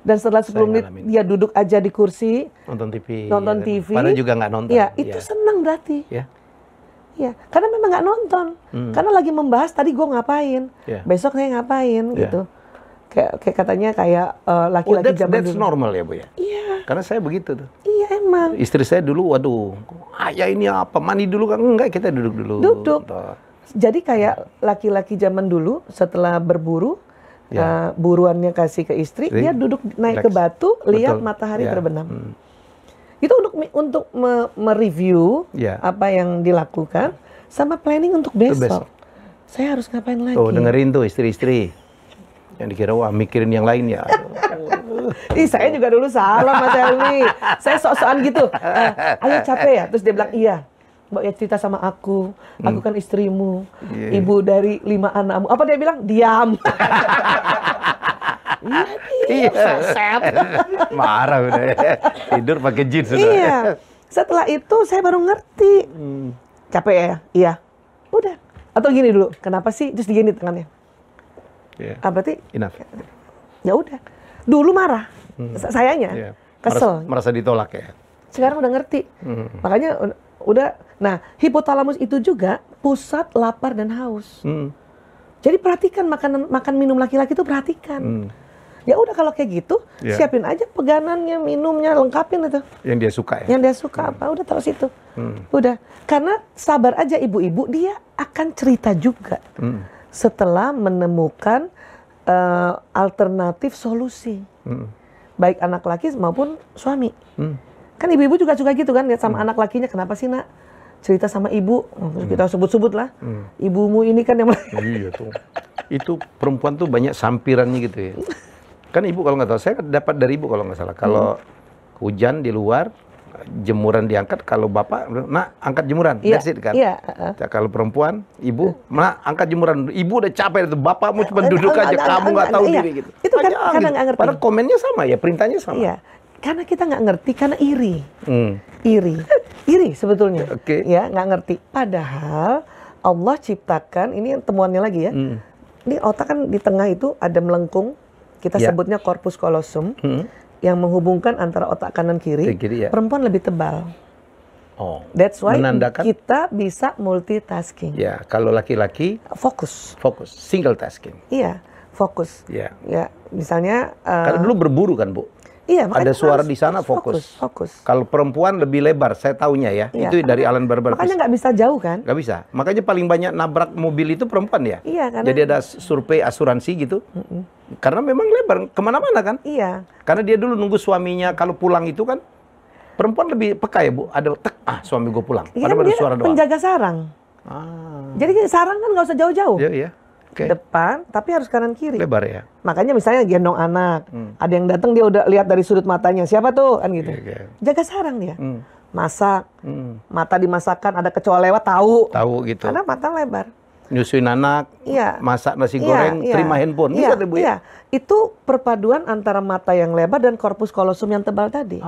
Dan setelah 10 menit dia duduk aja di kursi, nonton TV, padahal juga nggak nonton. Itu senang berarti. Ya, karena memang nggak nonton, karena lagi membahas tadi gue ngapain, besok saya ngapain gitu. Kayak katanya kayak laki-laki zaman dulu. That's normal ya Bu ya? Iya. Karena saya begitu tuh. Iya emang. Istri saya dulu, waduh, ayah ini apa, mandi dulu kan? Enggak, kita duduk dulu. Duduk. Jadi kayak laki-laki zaman dulu setelah berburu, buruannya kasih ke istri, dia duduk naik ke batu, lihat matahari terbenam. Itu untuk mereview apa yang dilakukan, sama planning untuk besok. Saya harus ngapain lagi? Tuh, dengerin tuh istri-istri. Yang dikira, wah mikirin yang lain ya. Ih, saya juga dulu salah Mas Helmi. Saya sok-sokan gitu. Ayah capek ya? Terus dia bilang, iya. Mbak ya cerita sama aku kan istrimu, ibu dari 5 anakmu. Apa dia bilang? Diam. Iya, seset. Marah udah ya. Tidur pakai jeans sudah. Iya. Setelah itu saya baru ngerti. Capek ya? Iya. Udah. Atau gini dulu, kenapa sih? Terus digini tangannya. Berarti enough. Ya udah. Dulu marah. Sayanya. Kesel. Merasa ditolak ya. Sekarang udah ngerti. Makanya udah. Nah, hipotalamus itu juga pusat lapar dan haus. Jadi perhatikan makan minum laki-laki itu perhatikan. Ya udah kalau kayak gitu, siapin aja peganannya, minumnya, lengkapin itu. Yang dia suka ya? Yang dia suka apa, udah taruh situ. Udah. Karena sabar aja ibu-ibu, dia akan cerita juga. Setelah menemukan alternatif solusi. Baik anak laki maupun suami. Kan ibu-ibu juga suka gitu kan, lihat sama anak lakinya, kenapa sih nak? Cerita sama ibu, terus kita sebut-sebut lah. Ibumu ini kan yang... Iya tuh. Itu perempuan tuh banyak sampirannya gitu ya. Kan ibu kalau nggak tahu, saya dapat dari ibu kalau nggak salah. Kalau hujan di luar, jemuran diangkat. Kalau bapak, nak angkat jemuran, that's it kan. Kalau perempuan, ibu, nak angkat jemuran. Ibu udah capek itu, bapakmu cuma duduk aja, kamu nggak tahu diri gitu. Itu kan kadang nggak ngerti. Padahal komennya sama ya, perintahnya sama. Iya, karena kita nggak ngerti, karena iri. Iri sebetulnya. Ya, nggak ngerti. Padahal Allah ciptakan, ini temuannya lagi ya. Ini otak kan di tengah itu ada melengkung. Kita sebutnya corpus callosum, yang menghubungkan antara otak kanan kiri. Perempuan lebih tebal. That's why kita bisa multitasking. Ya, kalau laki-laki fokus, single tasking. Iya, fokus. Ya, misalnya. Karena dulu berburu kan Bu. Iya, ada suara di sana, fokus. Kalau perempuan lebih lebar, saya taunya ya. Itu dari Alan Barber. Makanya nggak bisa jauh kan? Nggak bisa. Makanya paling banyak nabrak mobil itu perempuan ya. Iya, karena... Jadi ada survei asuransi gitu. Karena memang lebar kemana-mana kan. Iya. Karena dia dulu nunggu suaminya kalau pulang itu kan. Perempuan lebih peka ya Bu. Ada suami gue pulang. Iya, padahal dia suara doang. Penjaga sarang. Jadi sarang kan nggak usah jauh-jauh. Iya. Depan, tapi harus kanan kiri. Lebar ya. Makanya misalnya gendong anak, ada yang datang dia udah lihat dari sudut matanya, siapa tuh kan gitu. Jaga sarang dia. Masak, mata dimasakkan, ada kecoa lewat tahu. Tahu gitu. Karena mata lebar. Nyusuin anak, masak nasi goreng, terima handphone. Bisa tuh Bu ya? Itu perpaduan antara mata yang lebar dan corpus callosum yang tebal tadi.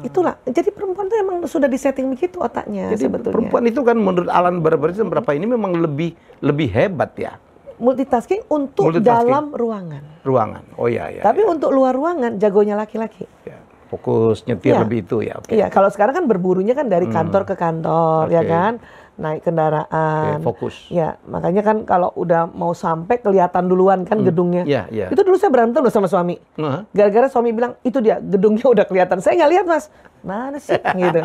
Itulah. Jadi perempuan itu emang sudah disetting begitu otaknya. Jadi sebetulnya. Perempuan itu kan menurut Alan Barber berapa ini memang lebih hebat ya. Multitasking untuk dalam ruangan. Oh iya. Tapi untuk luar ruangan jagonya laki-laki. Ya, fokus nyetir lebih itu ya. Iya, kalau sekarang kan berburunya kan dari kantor ke kantor, ya kan, naik kendaraan. Fokus. Ya, makanya kan kalau udah mau sampai kelihatan duluan kan gedungnya. Iya. Itu dulu saya berantem loh sama suami. Gara-gara suami bilang itu dia gedungnya udah kelihatan. Saya nggak lihat Mas. Mana sih gitu.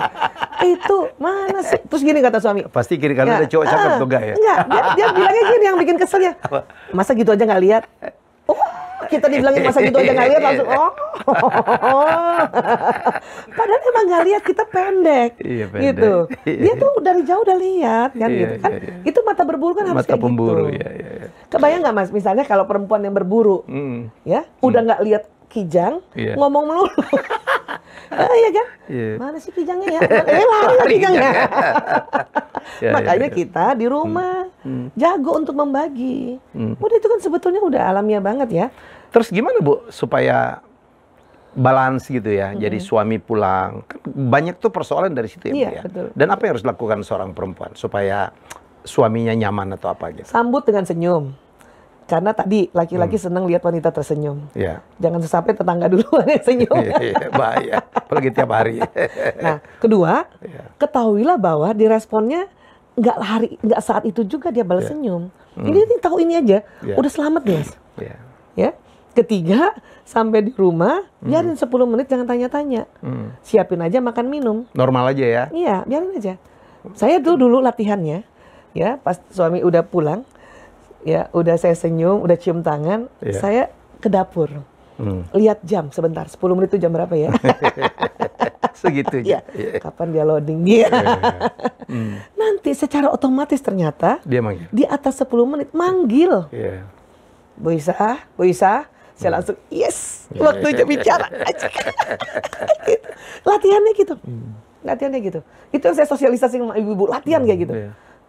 Itu mana sih? Terus gini kata suami. Pasti kiri kanan ada cowok cakep tuh gak ya? Enggak, dia bilangnya gini yang bikin keselnya. Masa gitu aja nggak lihat? Oh, kita dibilangin masa gitu aja nggak lihat langsung Padahal emang nggak lihat, kita pendek. Iya, pendek. Gitu. Dia tuh dari jauh udah lihat kan gitu kan. Itu mata berburu kan harus mata kayak pemburu, gitu. Iya. Kebayang nggak Mas, misalnya kalau perempuan yang berburu, ya udah nggak lihat kijang, ngomong melulu. Iya kan? Mana sih kijangnya ya? Lari kijangnya. Makanya kita di rumah jago untuk membagi. Udah itu kan sebetulnya udah alamiah banget ya. Terus gimana Bu supaya balance gitu ya? Jadi suami pulang, kan banyak tuh persoalan dari situ ya Bu ya. Betul. Dan apa yang harus dilakukan seorang perempuan supaya suaminya nyaman atau apa gitu? Sambut dengan senyum. Karena tadi laki-laki senang lihat wanita tersenyum. Jangan sampai tetangga duluan yang senyum. Bahaya, apalagi tiap hari. Nah, kedua, ketahuilah bahwa diresponnya nggak saat itu juga dia balas senyum. Ini tahu ini aja, udah selamat Mas. Ya, Ketiga, sampai di rumah, biarin 10 menit jangan tanya-tanya. Siapin aja makan minum. Normal aja ya? Iya, biarin aja. Saya dulu latihannya, ya pas suami udah pulang, ya udah saya senyum, udah cium tangan, saya ke dapur. Lihat jam sebentar, 10 menit itu jam berapa ya? Segitu aja. Ya, kapan dia loading dia? Nanti secara otomatis ternyata dia manggil. Di atas 10 menit manggil. Bu Isa, saya langsung yes, waktunya bicara. Latihannya gitu. Latihannya gitu. Itu yang saya sosialisasi sama ibu-ibu, latihan kayak gitu.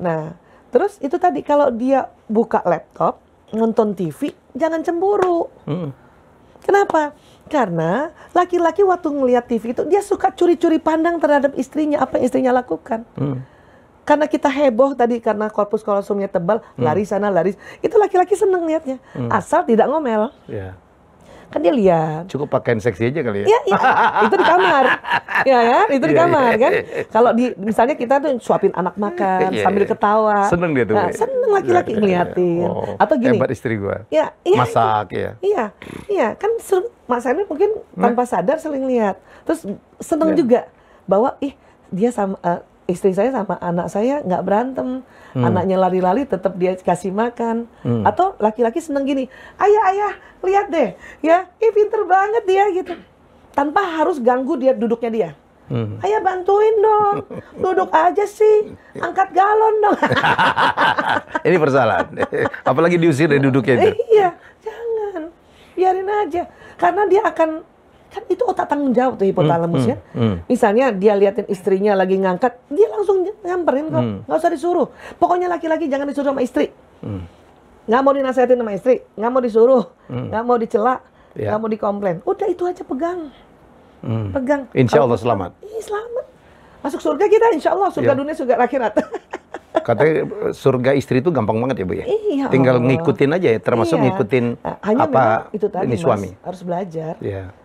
Nah, terus itu tadi kalau dia buka laptop, nonton TV, jangan cemburu. Kenapa? Karena laki-laki waktu ngelihat TV itu dia suka curi-curi pandang terhadap istrinya, apa yang istrinya lakukan. Karena kita heboh tadi karena korpus kalsiumnya tebal, lari sana lari. Itu laki-laki seneng lihatnya, asal tidak ngomel. Kan dia lihat. Cukup pakaian seksi aja kali ya? Iya, itu di kamar. Ya kan? Itu di kamar kan. Kalau misalnya kita tuh suapin anak makan sambil ketawa. Seneng dia tuh. Nah, seneng laki-laki ngeliatin. Atau gini. Hebat istri gua. Iya, masak ya. Iya, kan Mas Henry mungkin tanpa sadar sering lihat. Terus seneng juga bahwa dia sama istri saya sama anak saya nggak berantem. Anaknya lari-lari tetap dia kasih makan. Atau laki-laki seneng gini, ayah, lihat deh, ya, pinter banget dia gitu. Tanpa harus ganggu dia duduknya dia. Ayah bantuin dong, duduk aja sih, angkat galon dong. Ini persoalan, apalagi diusir dari duduknya itu. Iya, jangan, biarin aja. Karena dia akan, kan itu otak tanggung jawab tuh hipotalamus ya. Misalnya dia liatin istrinya lagi ngangkat, dia langsung nyamperin kok, nggak usah disuruh. Pokoknya laki-laki jangan disuruh sama istri. Nggak mau dinasehatin sama istri, nggak mau disuruh, nggak mau dicela, nggak mau dikomplain. Udah itu aja pegang. Pegang. Insya Allah selamat. Iya selamat. Masuk surga kita insya Allah, surga dunia, surga akhirat. Katanya surga istri itu gampang banget ya Bu ya? Iya. Tinggal ngikutin aja ya, termasuk ngikutin hanya apa itu tadi, ini suami. Mas, harus belajar.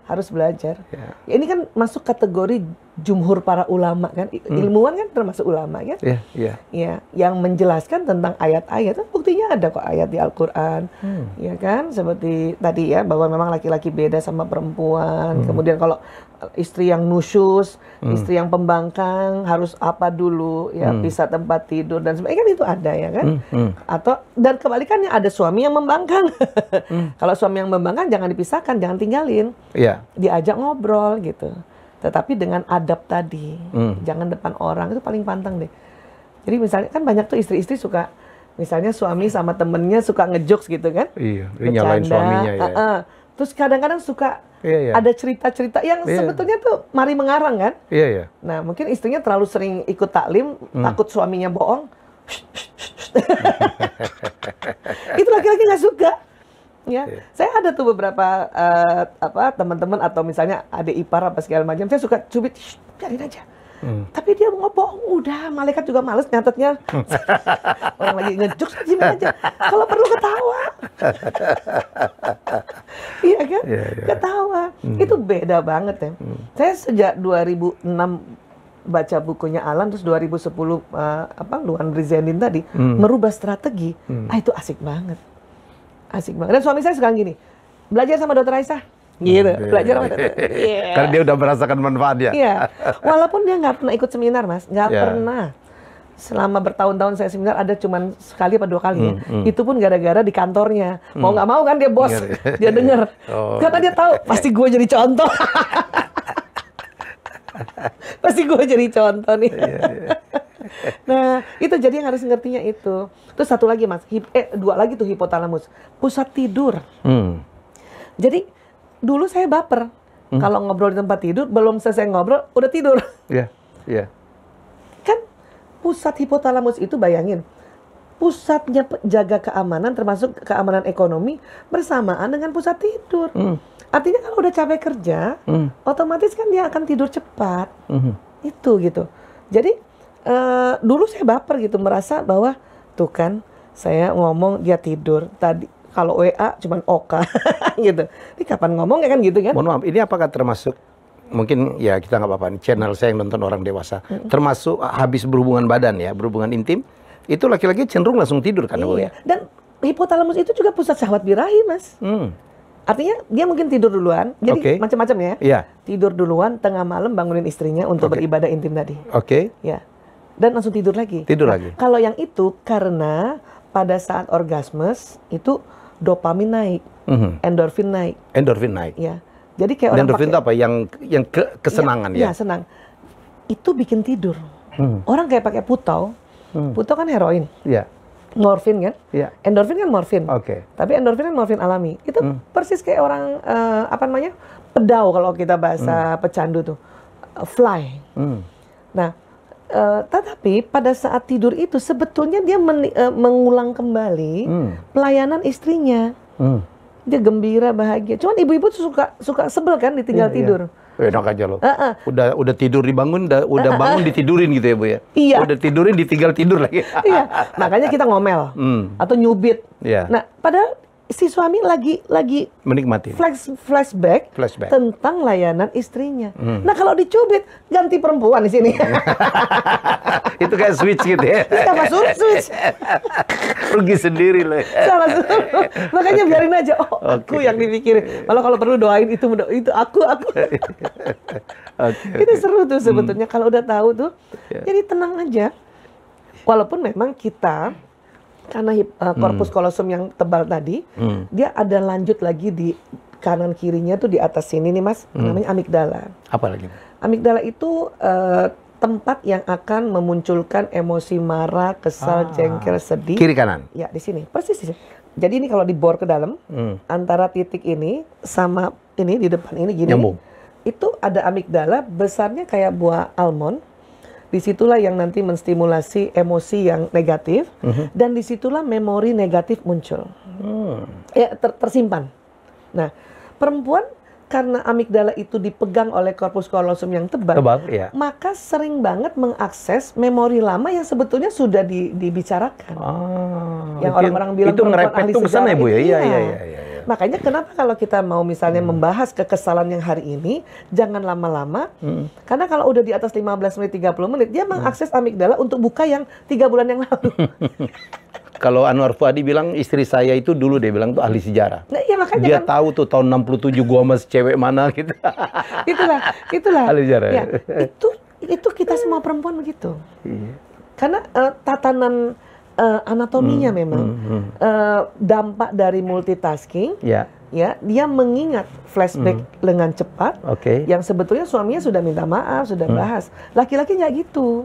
Harus belajar. Ya, ini kan masuk kategori jumhur para ulama kan, ilmuwan kan termasuk ulama kan? Iya. Yang menjelaskan tentang ayat-ayat, buktinya ada kok ayat di Al-Quran, ya kan? Seperti tadi ya, bahwa memang laki-laki beda sama perempuan. Kemudian kalau istri yang nusyus, istri yang pembangkang harus apa dulu, ya pisah tempat tidur dan sebagainya, kan itu ada ya kan? Atau dan kebalikannya ada suami yang membangkang. Kalau suami yang membangkang jangan dipisahkan, jangan tinggalin. Diajak ngobrol gitu. Tetapi dengan adab tadi, jangan depan orang, itu paling pantang deh. Jadi misalnya kan banyak tuh istri-istri suka, misalnya suami sama temennya suka ngejokes gitu kan? Iya, nyalain suaminya ya. Terus kadang-kadang suka ada cerita-cerita yang sebetulnya tuh mari mengarang kan? Nah mungkin istrinya terlalu sering ikut taklim, takut suaminya bohong. Itu laki-laki nggak suka. Ya, saya ada tuh beberapa teman-teman atau misalnya adik ipar apa segala macam, saya suka cubit, biarin aja. Tapi dia mau bohong, udah malaikat juga males nyatetnya. Orang lagi ngejuk, gimana aja. Kalau perlu ketawa. Iya kan? Ketawa. Itu beda banget ya. Saya sejak 2006 baca bukunya Alan, terus 2010 Luan Rizienin tadi, merubah strategi. Itu asik banget. Asik banget. Dan suami saya sekarang gini, belajar sama Dokter Aisyah. Gitu, belajar sama Dokter. Karena dia udah merasakan manfaatnya. Iya. Walaupun dia nggak pernah ikut seminar, Mas. Nggak pernah. Selama bertahun-tahun saya seminar ada cuma sekali atau 2 kali ya. Itu pun gara-gara di kantornya. Mau nggak mau kan dia bos. Dia denger. Karena dia tahu, pasti gue jadi contoh. Pasti gue jadi contoh nih. Nah, itu jadi yang harus ngertinya itu. Terus satu lagi Mas, 2 lagi tuh hipotalamus. Pusat tidur. Jadi dulu saya baper. Kalau ngobrol di tempat tidur, belum selesai ngobrol, udah tidur. Kan pusat hipotalamus itu bayangin. Pusatnya jaga keamanan, termasuk keamanan ekonomi, bersamaan dengan pusat tidur. Artinya kalau udah capek kerja, otomatis kan dia akan tidur cepat. Itu gitu. Jadi dulu saya baper gitu, merasa bahwa tuh kan saya ngomong dia tidur, tadi kalau WA cuman oka gitu. Ini kapan ngomong ya kan gitu kan? Mohon maaf, ini apakah termasuk, mungkin ya kita nggak apa-apa, channel saya yang nonton orang dewasa, termasuk habis berhubungan badan ya, berhubungan intim, itu laki-laki cenderung langsung tidur kan? Iya. Dan hipotalamus itu juga pusat syahwat birahi Mas. Artinya dia mungkin tidur duluan, jadi macam-macam ya. Iya. Tidur duluan, tengah malam bangunin istrinya untuk beribadah intim tadi. Ya. Dan langsung tidur lagi. Tidur lagi. Kalau yang itu karena pada saat orgasmes itu dopamin naik, endorfin naik. Endorfin naik. Ya. Jadi kayak orang endorfin itu apa? Yang kesenangan ya? Iya, senang. Itu bikin tidur. Orang kayak pakai putau. Putau kan heroin. Iya. Morfin kan? Iya. Endorfin kan morfin. Tapi endorfin kan morfin alami. Itu persis kayak orang apa namanya? Pedau kalau kita bahasa pecandu tuh. Fly. Nah, tetapi pada saat tidur itu sebetulnya dia mengulang kembali pelayanan istrinya. Dia gembira, bahagia. Cuman ibu-ibu suka sebel kan ditinggal tidur. Enak aja loh. Udah tidur dibangun, udah bangun ditidurin gitu ya Bu ya. Iya. Udah tidurin ditinggal tidur lagi. Iya. Makanya kita ngomel atau nyubit. Iya. Nah, padahal si suami lagi menikmati flashback tentang layanan istrinya. Nah, kalau dicubit ganti perempuan di sini. Itu kayak switch gitu ya. Sama suruh switch. Rugi sendiri loh. Sama suruh. Makanya biarin aja. Aku yang dipikirin. Malah kalau perlu doain itu aku. Itu seru tuh sebetulnya kalau udah tahu tuh. Jadi tenang aja. Walaupun memang kita karena korpus kolosum yang tebal tadi, dia ada lanjut lagi di kanan kirinya tuh di atas sini nih Mas, namanya amigdala. Apa lagi? Amigdala itu tempat yang akan memunculkan emosi marah, kesal, jengkel, sedih. Kiri kanan? Ya, di sini. Persis di sini. Jadi ini kalau dibor ke dalam, antara titik ini sama ini di depan ini gini. Nyambung. Itu ada amigdala, besarnya kayak buah almond. Disitulah yang nanti menstimulasi emosi yang negatif, dan disitulah memori negatif muncul. Ya, tersimpan. Nah, perempuan karena amigdala itu dipegang oleh korpus kolosum yang tebal, ya. Maka sering banget mengakses memori lama yang sebetulnya sudah dibicarakan. Yang orang-orang bilang itu ngerepet tuh kesana ya Bu ya? Iya. Makanya kenapa kalau kita mau misalnya membahas kekesalan yang hari ini, jangan lama-lama. Karena kalau udah di atas 15 menit, 30 menit, dia mengakses amigdala untuk buka yang 3 bulan yang lalu. Kalau Anwar Fuadi bilang istri saya itu dulu dia bilang tuh ahli sejarah. Nah, iya, makanya dia tahu tuh tahun 67 gua sama cewek mana gitu. Itulah. Ahli sejarah. Ya, itu kita semua perempuan begitu. Karena tatanan anatominya memang dampak dari multitasking. Ya, dia mengingat flashback dengan cepat, yang sebetulnya suaminya sudah minta maaf, sudah bahas. Laki-laki nggak gitu.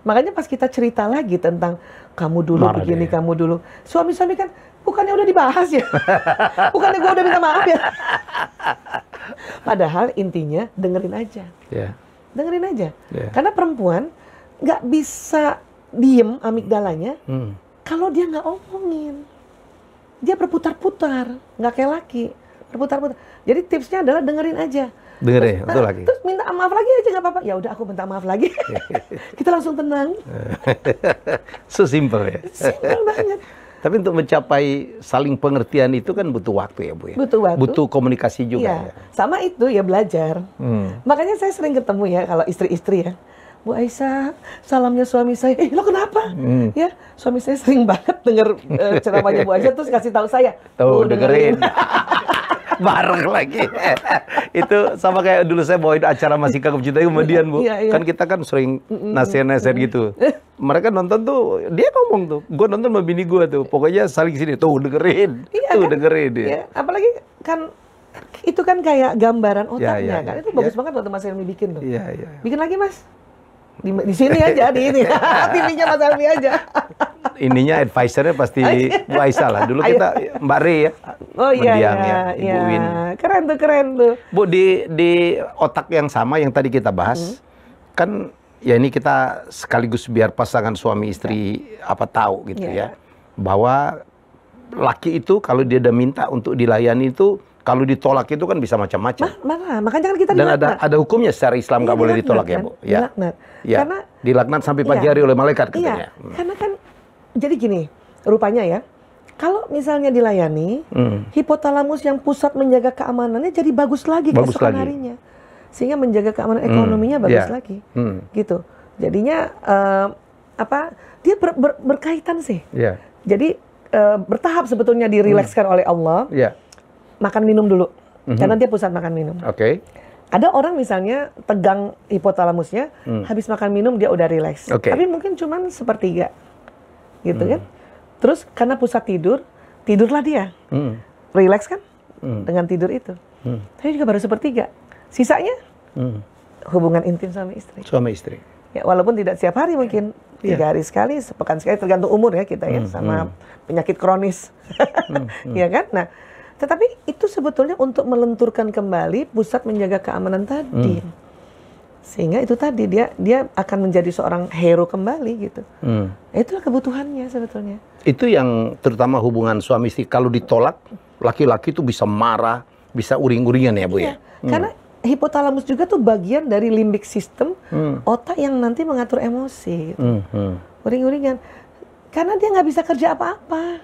Makanya pas kita cerita lagi tentang kamu dulu begini, kamu dulu. Suami-suami kan, bukannya udah dibahas ya? Bukannya gue udah minta maaf ya? Padahal intinya dengerin aja. Dengerin aja. Karena perempuan nggak bisa diem amigdalanya kalau dia nggak omongin. Dia berputar-putar, nggak kayak laki, berputar-putar. Jadi tipsnya adalah dengerin aja. Dengerin, betul lagi. Terus minta maaf lagi aja nggak apa-apa. Ya udah aku minta maaf lagi. Kita langsung tenang. So simple ya. Simple banget. Tapi untuk mencapai saling pengertian itu kan butuh waktu ya Bu ya. Butuh waktu. Butuh komunikasi juga. Ya. Sama itu ya belajar. Makanya saya sering ketemu ya kalau istri-istri ya. Bu Aisyah, salamnya suami saya. Lo kenapa? Ya, suami saya sering banget denger ceramahnya Bu Aisyah terus kasih tahu saya. Tuh, dengerin. Bareng lagi. Itu sama kayak dulu saya bawain acara Masih Kagum Cinta kemudian Bu. Kan kita kan sering nasihat-nasihat gitu. Mereka nonton tuh, dia ngomong tuh. Gue nonton sama bini gue tuh. Pokoknya saling sini. Tuh, dengerin. Dengerin. Ya, apalagi kan itu kan kayak gambaran otaknya kan. Itu bagus banget waktu Mas Helmi bikin tuh. Bikin lagi Mas. Di sini aja, di ini. TV-nya Mas Helmi aja. Ininya advisernya pasti Bu Aisyah lah. Dulu kita Mbak Re ya. Oh iya, Ibu Win. Keren tuh. Bu, di otak yang sama yang tadi kita bahas, kan ya ini kita sekaligus biar pasangan suami istri tahu gitu ya. Bahwa laki itu kalau dia udah minta untuk dilayani itu, kalau ditolak itu kan bisa macam-macam. Makanya kan kita dilaknat. Dan ada hukumnya secara Islam nggak boleh ditolak kan? Ya Bu. Dilaknat. Karena dilaknat sampai pagi hari oleh malaikat katanya. Karena kan jadi gini, rupanya ya, kalau misalnya dilayani, hipotalamus yang pusat menjaga keamanannya jadi bagus lagi keesokan harinya. Sehingga menjaga keamanan ekonominya bagus lagi. Gitu. Jadinya dia berkaitan sih. Jadi bertahap sebetulnya dirilekskan oleh Allah. makan minum dulu. Karena dia pusat makan minum. Oke. Ada orang misalnya tegang hipotalamusnya, habis makan minum dia udah rileks. Tapi mungkin cuman sepertiga, gitu kan. Terus karena pusat tidur, tidurlah dia. Rileks kan dengan tidur itu. Tapi juga baru sepertiga. Sisanya hubungan intim sama istri. Suami istri. Ya, walaupun tidak setiap hari mungkin 3 hari sekali, sepekan sekali, tergantung umur ya kita ya, sama penyakit kronis. Ya kan? Nah, tetapi itu sebetulnya untuk melenturkan kembali pusat menjaga keamanan tadi. Sehingga itu tadi dia akan menjadi seorang hero kembali gitu. Itulah kebutuhannya sebetulnya. Itu yang terutama hubungan suami istri, kalau ditolak, laki-laki itu bisa marah, bisa uring-uringan ya Bu ya? Karena hipotalamus juga tuh bagian dari limbic system, otak yang nanti mengatur emosi gitu. Uring-uringan. Karena dia nggak bisa kerja apa-apa.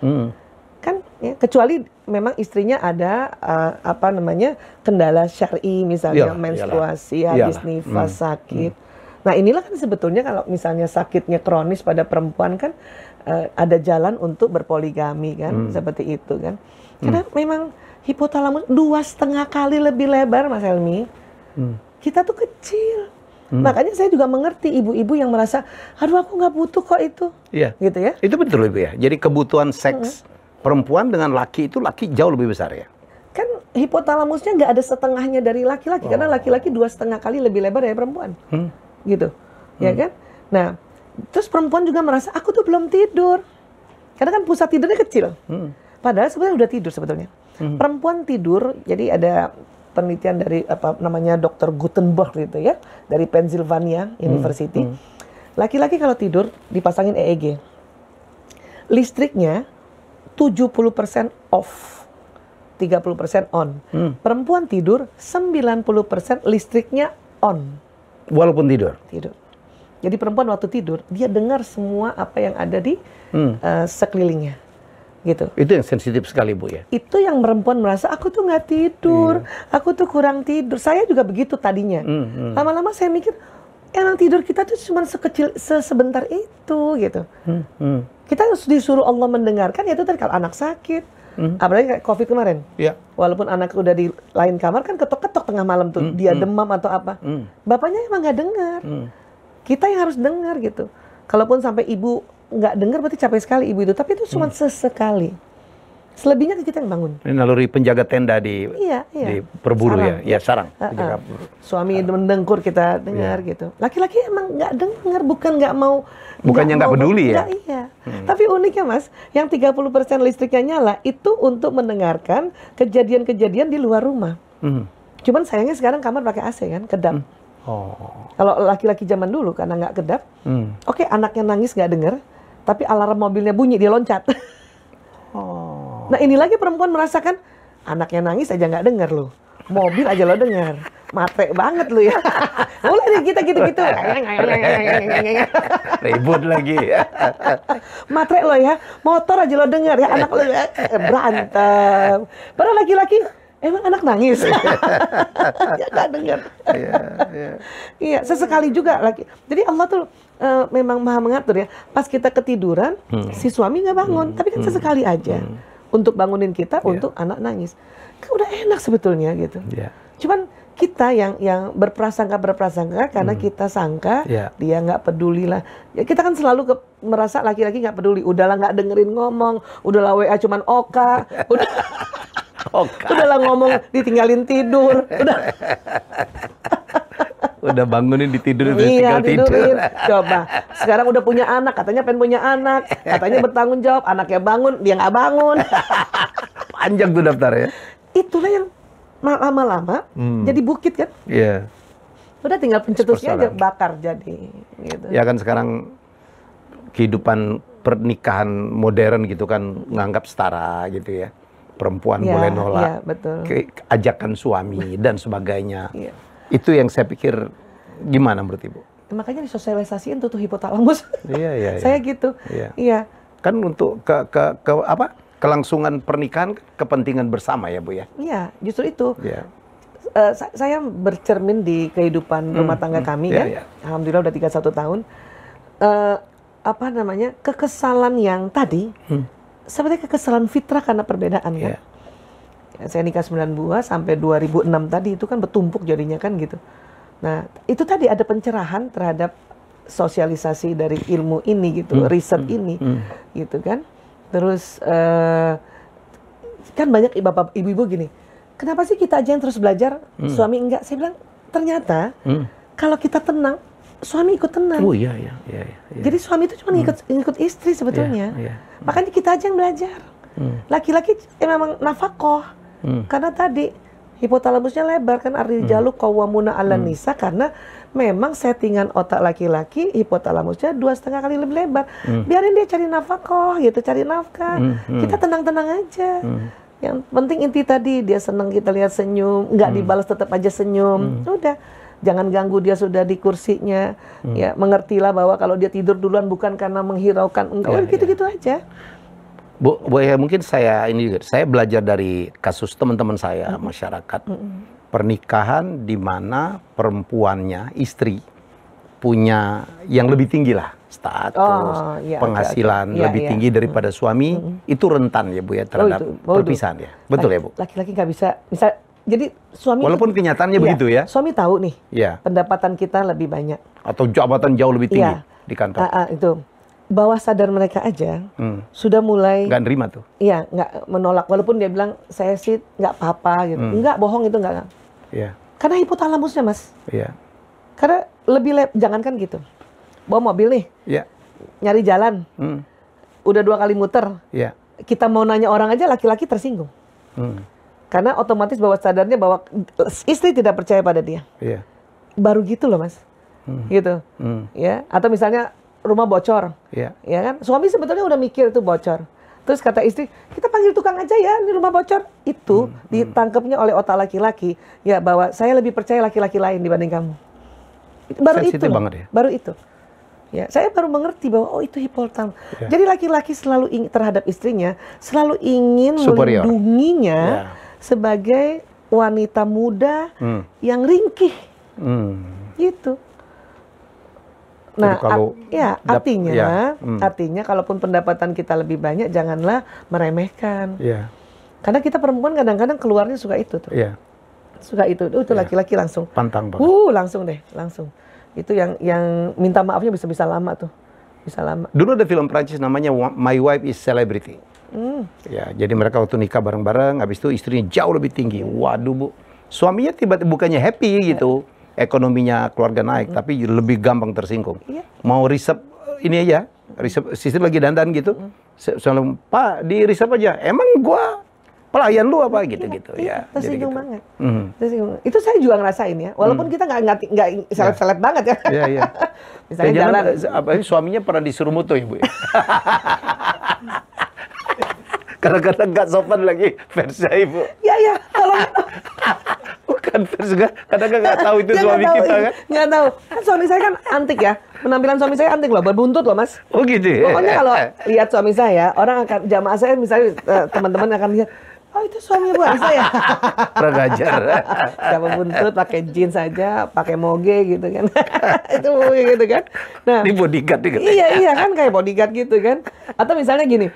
Kan ya, kecuali memang istrinya ada kendala syar'i misalnya menstruasi, habis nifas, sakit. Nah, inilah kan sebetulnya kalau misalnya sakitnya kronis pada perempuan kan ada jalan untuk berpoligami kan, seperti itu kan. Karena memang hipotalamus 2,5 kali lebih lebar, Mas Helmi. Kita tuh kecil. Makanya saya juga mengerti ibu-ibu yang merasa, aduh aku nggak butuh kok itu. Iya. Gitu ya. Itu betul Ibu ya. Jadi kebutuhan seks perempuan dengan laki itu jauh lebih besar ya. Kan hipotalamusnya nggak ada setengahnya dari laki-laki, karena laki-laki 2,5 kali lebih lebar dari perempuan. Gitu. Ya kan? Nah, terus perempuan juga merasa, aku tuh belum tidur. Karena kan pusat tidurnya kecil. Padahal sebenarnya udah tidur sebetulnya. Perempuan tidur, jadi ada penelitian dari Dr. Gutenberg gitu ya, dari Pennsylvania University. Laki-laki kalau tidur dipasangin EEG. Listriknya 70% off, 30% on. Perempuan tidur 90% listriknya on. Walaupun tidur? Tidur. Jadi perempuan waktu tidur, dia dengar semua apa yang ada di sekelilingnya. Gitu. Itu yang sensitif sekali Bu ya? Itu yang perempuan merasa, aku tuh nggak tidur, aku tuh kurang tidur. Saya juga begitu tadinya. Lama-lama saya mikir, emang tidur kita tuh cuma sebentar itu gitu. Kita disuruh Allah mendengarkan, yaitu tadi kalau anak sakit, apalagi kayak COVID kemarin. Walaupun anak udah di lain kamar kan ketok-ketok tengah malam tuh, dia demam atau apa. Bapaknya emang nggak dengar. Kita yang harus dengar gitu. Kalaupun sampai ibu nggak dengar berarti capek sekali ibu itu, tapi itu cuma sesekali. Selebihnya kita yang bangun. Ini naluri penjaga tenda di perburu sarang. Ya sarang. Suami mendengkur kita dengar gitu. Laki-laki emang nggak dengar, bukan nggak mau. Bukannya nggak peduli ya? Iya. Tapi uniknya Mas, yang 30% listriknya nyala itu untuk mendengarkan kejadian-kejadian di luar rumah. Cuman sayangnya sekarang kamar pakai AC kan, kedap. Kalau laki-laki zaman dulu karena nggak kedap, oke, anaknya nangis nggak dengar, tapi alarm mobilnya bunyi, dia loncat. Nah ini lagi perempuan merasakan anaknya nangis aja nggak dengar loh, mobil aja lo dengar, matre banget lo ya. Mulai nih kita gitu-gitu, ribut lagi. Matre lo ya, motor aja lo dengar ya, anak lo berantem. Padahal laki-laki emang anak nangis, ya nggak dengar. Iya, sesekali juga lagi. Jadi Allah tuh memang maha mengatur ya. Pas kita ketiduran, si suami nggak bangun, tapi kan sesekali aja. Untuk bangunin kita, untuk anak nangis. Kan udah enak sebetulnya gitu. Cuman kita yang berprasangka karena kita sangka dia nggak peduli lah. Ya, kita kan selalu merasa laki-laki nggak peduli. Udahlah nggak dengerin ngomong, udahlah WA cuman oka, udahlah ngomong ditinggalin tidur, udah bangunin ditidur tinggal tidur. Coba sekarang udah punya anak, katanya pengen punya anak, katanya bertanggung jawab, anaknya bangun dia nggak bangun. Panjang tuh daftar ya. Itulah yang lama-lama jadi bukit kan. Udah tinggal pencetusnya aja bakar jadi gitu. Ya kan sekarang kehidupan pernikahan modern gitu kan nganggap setara gitu ya. Perempuan boleh nolak ajakan suami dan sebagainya. Itu yang saya pikir gimana menurut Ibu? Makanya disosialisasiin tuh hipotalamus. Saya gitu. Iya. Kan untuk kelangsungan pernikahan kepentingan bersama ya Bu ya. Iya, justru itu. Saya bercermin di kehidupan rumah tangga kami ya. Alhamdulillah udah 31 tahun. Kekesalan yang tadi seperti kekesalan fitrah karena perbedaan kan. Saya nikah 92 sampai 2006 tadi itu kan bertumpuk jadinya kan gitu. Nah, itu tadi ada pencerahan terhadap sosialisasi dari ilmu ini gitu, riset ini gitu kan. Terus kan banyak bapak ibu-ibu gini, kenapa sih kita aja yang terus belajar, suami enggak? Saya bilang ternyata kalau kita tenang, suami ikut tenang. Oh iya. Jadi suami itu cuma ikut istri sebetulnya. Makanya kita aja yang belajar. Laki-laki memang nafkah. Karena tadi hipotalamusnya lebar kan, ar-rijalu qawwamuna 'alan nisa, karena memang settingan otak laki-laki hipotalamusnya 2,5 kali lebih lebar. Biarin dia cari nafkah gitu, cari nafkah. Kita tenang-tenang aja. Yang penting inti tadi dia senang kita lihat senyum, nggak dibalas tetap aja senyum. Udah, jangan ganggu dia sudah di kursinya. Ya, mengertilah bahwa kalau dia tidur duluan bukan karena menghiraukan engkau. Gitu-gitu aja. Bu, ya mungkin saya belajar dari kasus teman-teman saya, masyarakat. Pernikahan di mana perempuannya, istri, punya yang lebih tinggi lah, status, penghasilan lebih tinggi daripada suami, itu rentan ya Bu ya terhadap perpisahan ya. Betul ya Bu? Laki-laki nggak bisa, jadi suami... Walaupun kenyataannya begitu ya. Suami tahu nih, pendapatan kita lebih banyak. Atau jabatan jauh lebih tinggi di kantor. Itu. Bawah sadar mereka aja sudah mulai nggak nerima tuh. Iya, nggak menolak walaupun dia bilang saya sih nggak apa-apa gitu. Nggak, bohong itu nggak. Iya. Karena hipotalamusnya Mas. Iya. Karena jangankan gitu. Bawa mobil nih. Iya. Nyari jalan. Udah 2 kali muter. Iya. Kita mau nanya orang aja laki-laki tersinggung. Karena otomatis bawah sadarnya bahwa istri tidak percaya pada dia. Iya. Baru gitu loh Mas. Gitu. Ya, atau misalnya rumah bocor, ya kan? Suami sebetulnya udah mikir itu bocor. Terus kata istri, kita panggil tukang aja ya, ini rumah bocor. Itu ditangkapnya oleh otak laki-laki, ya bahwa saya lebih percaya laki-laki lain dibanding kamu. Baru itu, banget ya? Baru itu. Ya, saya baru mengerti bahwa oh itu hipotalamus. Jadi laki-laki selalu ingin terhadap istrinya, selalu ingin melindunginya sebagai wanita muda yang ringkih, gitu. Nah, artinya kalaupun pendapatan kita lebih banyak, janganlah meremehkan. Karena kita perempuan kadang-kadang keluarnya suka itu tuh. Suka itu laki-laki langsung. Pantang banget. Langsung deh, langsung. Itu yang minta maafnya bisa lama tuh. Bisa lama. Dulu ada film Prancis namanya My Wife is Celebrity. Ya, jadi mereka waktu nikah bareng-bareng, habis itu istrinya jauh lebih tinggi. Waduh Bu, suaminya tiba-tiba bukannya happy gitu. Ekonominya keluarga naik, tapi lebih gampang tersinggung. Mau risep ini aja, risep sistem lagi dandan gitu. Selalu, Pak, di risep aja. Emang gua pelayan lu apa gitu-gitu ya. Tersinggung banget. Tersinggung. Itu saya juga ngerasain ya. Walaupun kita nggak selet-selet banget ya. Iya. Misalnya jalan, suaminya pernah disuruh mutu ya Bu. Kadang-kadang nggak sopan lagi versi Ibu. Iya. Kalau bukan versi kadang-kadang nggak tahu itu suami kita kan? Nggak tahu. Kan suami saya kan antik ya. Penampilan suami saya antik loh, berbuntut loh Mas. Oh gitu ya? Pokoknya kalau lihat suami saya, orang akan, jamaah saya misalnya teman-teman akan lihat, oh itu suami Bu Aisyah ya. Kurang ajar. Siapa buntut, pakai jeans saja, pakai moge gitu kan. Itu gitu kan. Nah, ini bodyguard gitu. Iya kan kayak bodyguard gitu kan. Atau misalnya gini,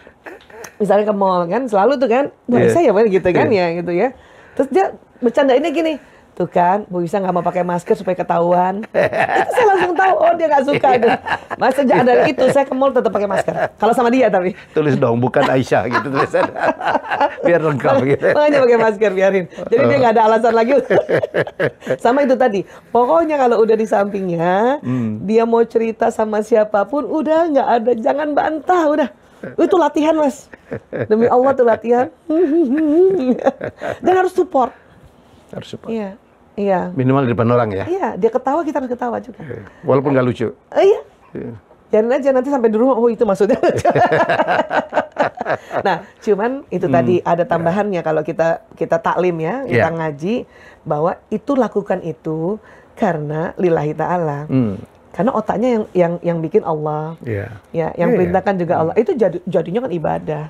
misalnya ke mall kan, selalu tuh kan, Bu Aisyah ya gitu kan ya gitu ya. Terus dia bercandainnya gini, tuh kan, Bu Aisyah nggak mau pakai masker supaya ketahuan. Itu saya langsung tahu, oh dia nggak suka. Mas sejak dari itu saya ke mall tetap pakai masker. Kalau sama dia tapi. Tulis dong, bukan Aisyah gitu tulisan. Biar lengkap gitu. Makanya pakai masker biarin. Jadi dia nggak ada alasan lagi. Sama itu tadi. Pokoknya kalau udah di sampingnya, dia mau cerita sama siapapun, udah nggak ada, jangan bantah, udah. Itu latihan Mas. Demi Allah tuh latihan. Dan harus support. Harus support. Iya. Minimal di depan orang ya. Iya, dia ketawa kita harus ketawa juga. Walaupun nggak lucu. Iya. Jangan aja nanti sampai di rumah, oh itu maksudnya. Nah, cuman itu tadi ada tambahannya kalau kita taklim ya, kita ngaji bahwa itu lakukan itu karena lillahi ta'ala. Karena otaknya yang bikin Allah, ya, yang perintahkan juga Allah. Itu jadinya kan ibadah,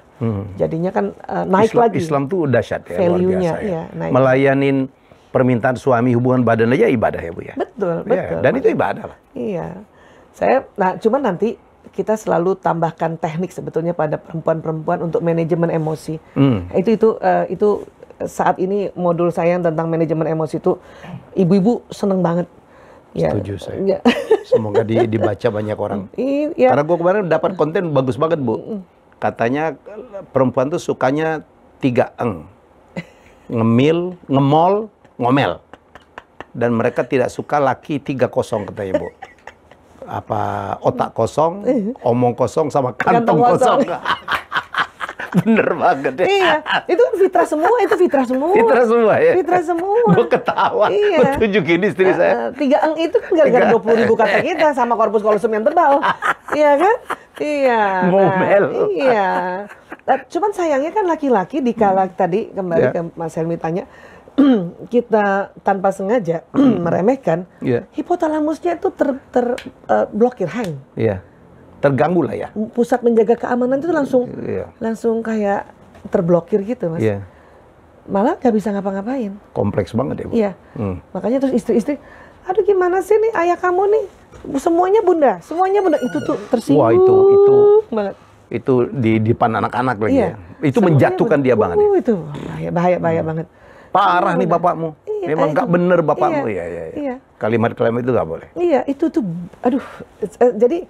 jadinya kan naik lagi. Islam tuh dahsyat ya, value-nya, luar biasa ya. Naik. Melayanin permintaan suami hubungan badan aja ibadah ya Bu ya. Betul. Dan itu ibadah lah. Iya, cuman nanti kita selalu tambahkan teknik sebetulnya pada perempuan-perempuan untuk manajemen emosi. Itu saat ini modul saya tentang manajemen emosi itu ibu-ibu seneng banget. Ya. Setuju saya. Ya. Semoga dibaca banyak orang. Iya. Karena gue kemarin dapat konten bagus banget, Bu. Katanya perempuan tuh sukanya 3 eng. Ngemil, ngemol, ngomel. Dan mereka tidak suka laki 3 kosong katanya, Bu. Apa otak kosong, omong kosong, sama kantong kosong. Bener banget ya. Iya, itu kan fitrah semua, Fitrah semua ya? Fitrah semua. Gue ketawa, iya. gue tunjukin istri saya. 3 eng itu kan gara-gara 20.000 kata kita sama korpus kolosum yang tebal. Iya kan? Iya. Ngomel. Iya. Cuman sayangnya kan laki-laki dikala tadi kembali ke Mas Helmi tanya, kita tanpa sengaja meremehkan, hipotalamusnya itu terblokir, hang. Iya. Terganggu lah ya. Pusat menjaga keamanan itu langsung kayak terblokir gitu, Mas. Iya. Malah gak bisa ngapa-ngapain. Kompleks banget ya, Bu. Iya. Makanya terus istri-istri, aduh gimana sih nih ayah kamu nih, semuanya bunda, itu tuh tersinggung. Wah, itu banget. Itu di depan anak-anak lagi Iya. ya. Itu menjatuhkan dia banget. Itu bahaya banget. Parah nih bapakmu. Iya, Memang nggak bener bapakmu. Iya. Iya. Kalimat-kalimat itu nggak boleh. Iya, itu tuh, aduh. Jadi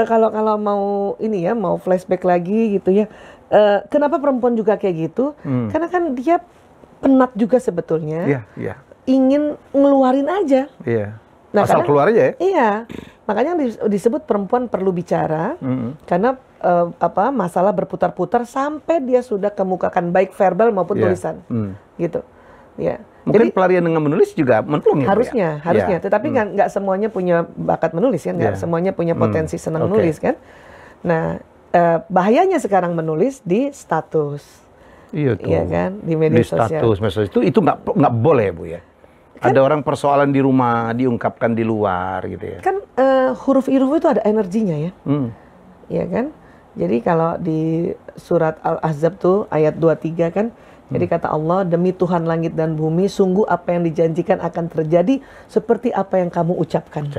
kalau mau ini ya, mau flashback lagi gitu ya. Kenapa perempuan juga kayak gitu? Karena kan dia penat juga sebetulnya. Iya. Ingin ngeluarin aja. Iya. Nah, asal keluar aja ya. Iya. Makanya disebut perempuan perlu bicara. Karena masalah berputar-putar sampai dia sudah kemukakan baik verbal maupun tulisan. Gitu. Ya. Mungkin jadi, pelarian dengan menulis juga menolong ya, harusnya. Ya? Tetapi nggak semuanya punya bakat menulis kan, nggak semuanya punya potensi senang nulis kan. Nah, bahayanya sekarang menulis di status. Iya tuh. Iya kan, di media sosial. Di status, itu nggak boleh ya, Bu ya. Kan, ada orang persoalan di rumah diungkapkan di luar gitu ya. Kan huruf-huruf itu ada energinya ya. Iya kan? Jadi kalau di surat Al-Ahzab tuh ayat 23 kan, jadi kata Allah, demi Tuhan langit dan bumi, sungguh apa yang dijanjikan akan terjadi seperti apa yang kamu ucapkan.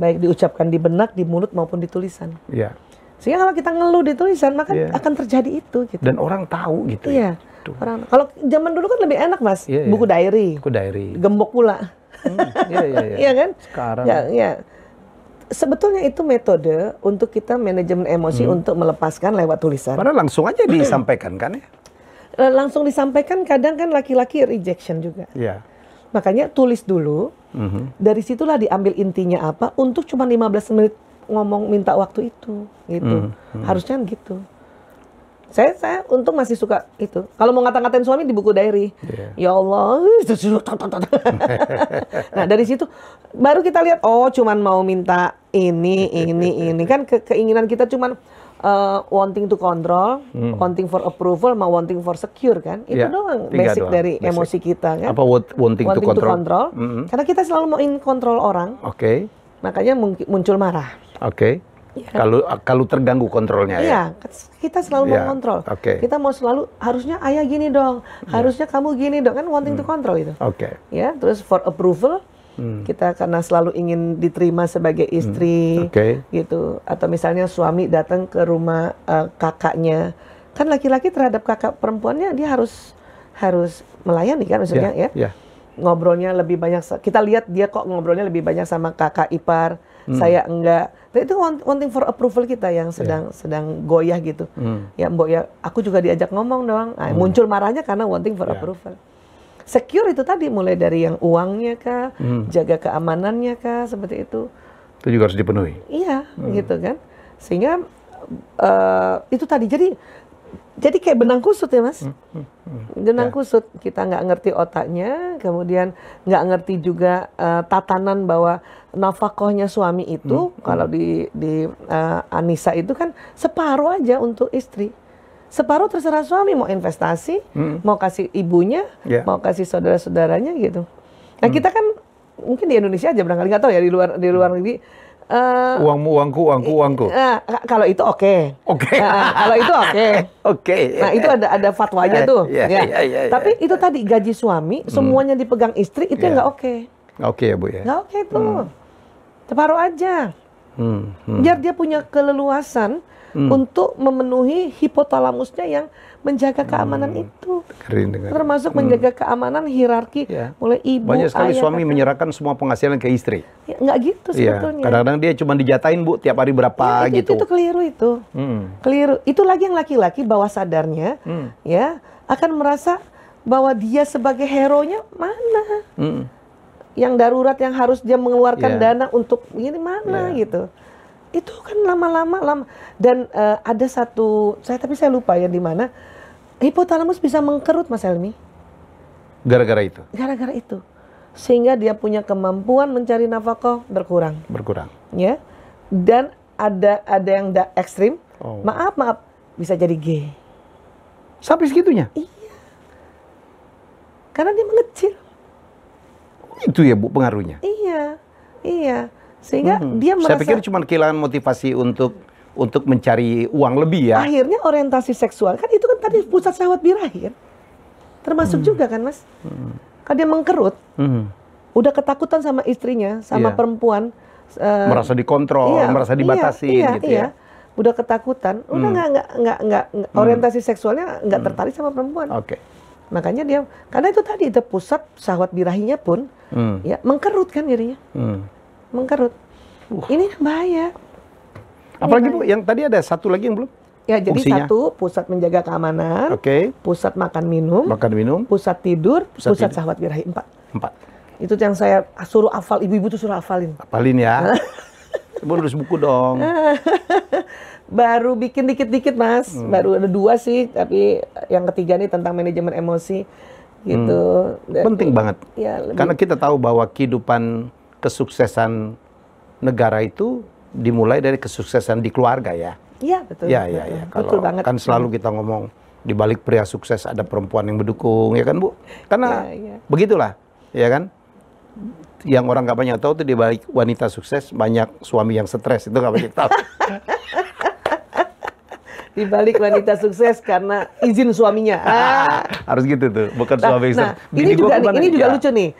Baik diucapkan di benak, di mulut maupun di tulisan. Iya. Sehingga kalau kita ngeluh di tulisan, maka akan terjadi itu. Gitu. Dan orang tahu gitu. Iya. Kalau zaman dulu kan lebih enak, Mas. Iya, buku diary. Gembok pula. Iya kan? Sekarang. Ya. Sebetulnya itu metode untuk kita manajemen emosi untuk melepaskan lewat tulisan. Padahal langsung aja disampaikan kan ya? Langsung disampaikan, kadang kan laki-laki rejection juga. Iya. Makanya tulis dulu, dari situlah diambil intinya apa, untuk cuma 15 menit ngomong minta waktu itu, gitu. Harusnya gitu. Saya untung masih suka itu. Kalau mau ngata-ngatain suami di buku diary, ya Allah, nah dari situ baru kita lihat, oh cuman mau minta ini kan keinginan kita cuman wanting to control, wanting for approval, mau wanting for secure kan, itu doang basic dari emosi kita kan. Apa wanting to control? Karena kita selalu mau in control orang. Makanya muncul marah. Ya. Kalau terganggu kontrolnya ya. Kita selalu mau kontrol. Kita mau selalu harusnya ayah gini dong, harusnya kamu gini dong, kan wanting to control itu. Ya, terus for approval kita karena selalu ingin diterima sebagai istri, gitu. Atau misalnya suami datang ke rumah kakaknya, kan laki-laki terhadap kakak perempuannya dia harus melayani kan, maksudnya ya. Ngobrolnya lebih banyak, kita lihat dia kok ngobrolnya lebih banyak sama kakak ipar, saya enggak. Nah, itu wanting for approval kita yang sedang goyah gitu. Ya mbok ya, aku juga diajak ngomong dong. Nah, muncul marahnya karena wanting for approval. Secure itu tadi mulai dari yang uangnya kah, jaga keamanannya kah, seperti itu. Itu juga harus dipenuhi. Iya, gitu kan. Sehingga itu tadi jadi kayak benang kusut ya, Mas. Benang kusut, kita nggak ngerti otaknya, kemudian nggak ngerti juga tatanan bahwa nafkahnya suami itu kalau di Anissa itu kan separuh aja untuk istri. Separuh terserah suami, mau investasi, mau kasih ibunya, mau kasih saudara-saudaranya gitu. Nah kita kan mungkin di Indonesia aja barangkali, nggak tahu ya di luar negeri. Uangmu, uangku. Kalau itu oke. Kalau itu oke. Nah itu ada fatwanya tuh. Tapi itu tadi gaji suami semuanya dipegang istri, itu nggak oke. Nggak oke ya, Bu ya. Nggak oke tuh. Separuh aja. Biar dia punya keleluasan untuk memenuhi hipotalamusnya yang menjaga keamanan itu. Keren. Termasuk menjaga keamanan hierarki, mulai ibu, banyak sekali ayah, suami menyerahkan semua penghasilan ke istri. Ya, nggak gitu sebetulnya. Kadang-kadang dia cuma dijatain, Bu, tiap hari berapa gitu. Itu keliru itu. Keliru. Itu lagi yang laki-laki bawah sadarnya, ya akan merasa bahwa dia sebagai hero-nya mana. Yang darurat yang harus dia mengeluarkan dana untuk ini mana gitu. Itu kan lama-lama dan ada satu tapi saya lupa ya di mana hipotalamus bisa mengkerut, Mas Helmi. Gara-gara itu. Gara-gara itu. Sehingga dia punya kemampuan mencari nafkah berkurang. Ya. Dan ada yang ekstrim. Maaf, bisa jadi gay. Sampai segitunya? Iya. Karena dia mengecil. Itu ya, Bu, pengaruhnya. Iya. Sehingga dia merasa... Saya pikir cuma kehilangan motivasi untuk mencari uang lebih ya. Akhirnya orientasi seksual, kan itu kan tadi pusat syahwat birahi kan. Termasuk juga kan, Mas. Kan dia mengkerut. Udah ketakutan sama istrinya, sama perempuan. Merasa dikontrol, merasa dibatasin gitu ya. Udah ketakutan, udah nggak orientasi seksualnya nggak tertarik sama perempuan. Makanya dia, karena itu tadi itu pusat syahwat birahinya pun ya mengkerut kan jadinya. Mengkerut. Ini bahaya. Apalagi Bu, yang tadi ada satu lagi yang belum? Ya, jadi fungsinya. Satu, pusat menjaga keamanan, pusat makan minum, pusat tidur, pusat syahwat birahi, 4. Itu yang saya suruh hafal, ibu-ibu tuh suruh hafalin. Hafalin ya. Ibu nulis buku dong. Baru bikin dikit-dikit, Mas. Baru ada 2 sih, tapi yang ketiga nih tentang manajemen emosi gitu. Penting banget. Ya, karena kita tahu bahwa kehidupan kesuksesan negara itu dimulai dari kesuksesan di keluarga ya. Iya, betul. Ya. Betul banget. Kan selalu kita ngomong di balik pria sukses ada perempuan yang mendukung, ya kan Bu? Karena begitulah, ya kan? Yang orang nggak banyak tahu tuh di balik wanita sukses banyak suami yang stres, itu nggak banyak tahu. Di balik wanita sukses karena izin suaminya. Harus gitu tuh, bukan suami sukses. Ini juga lucu nih.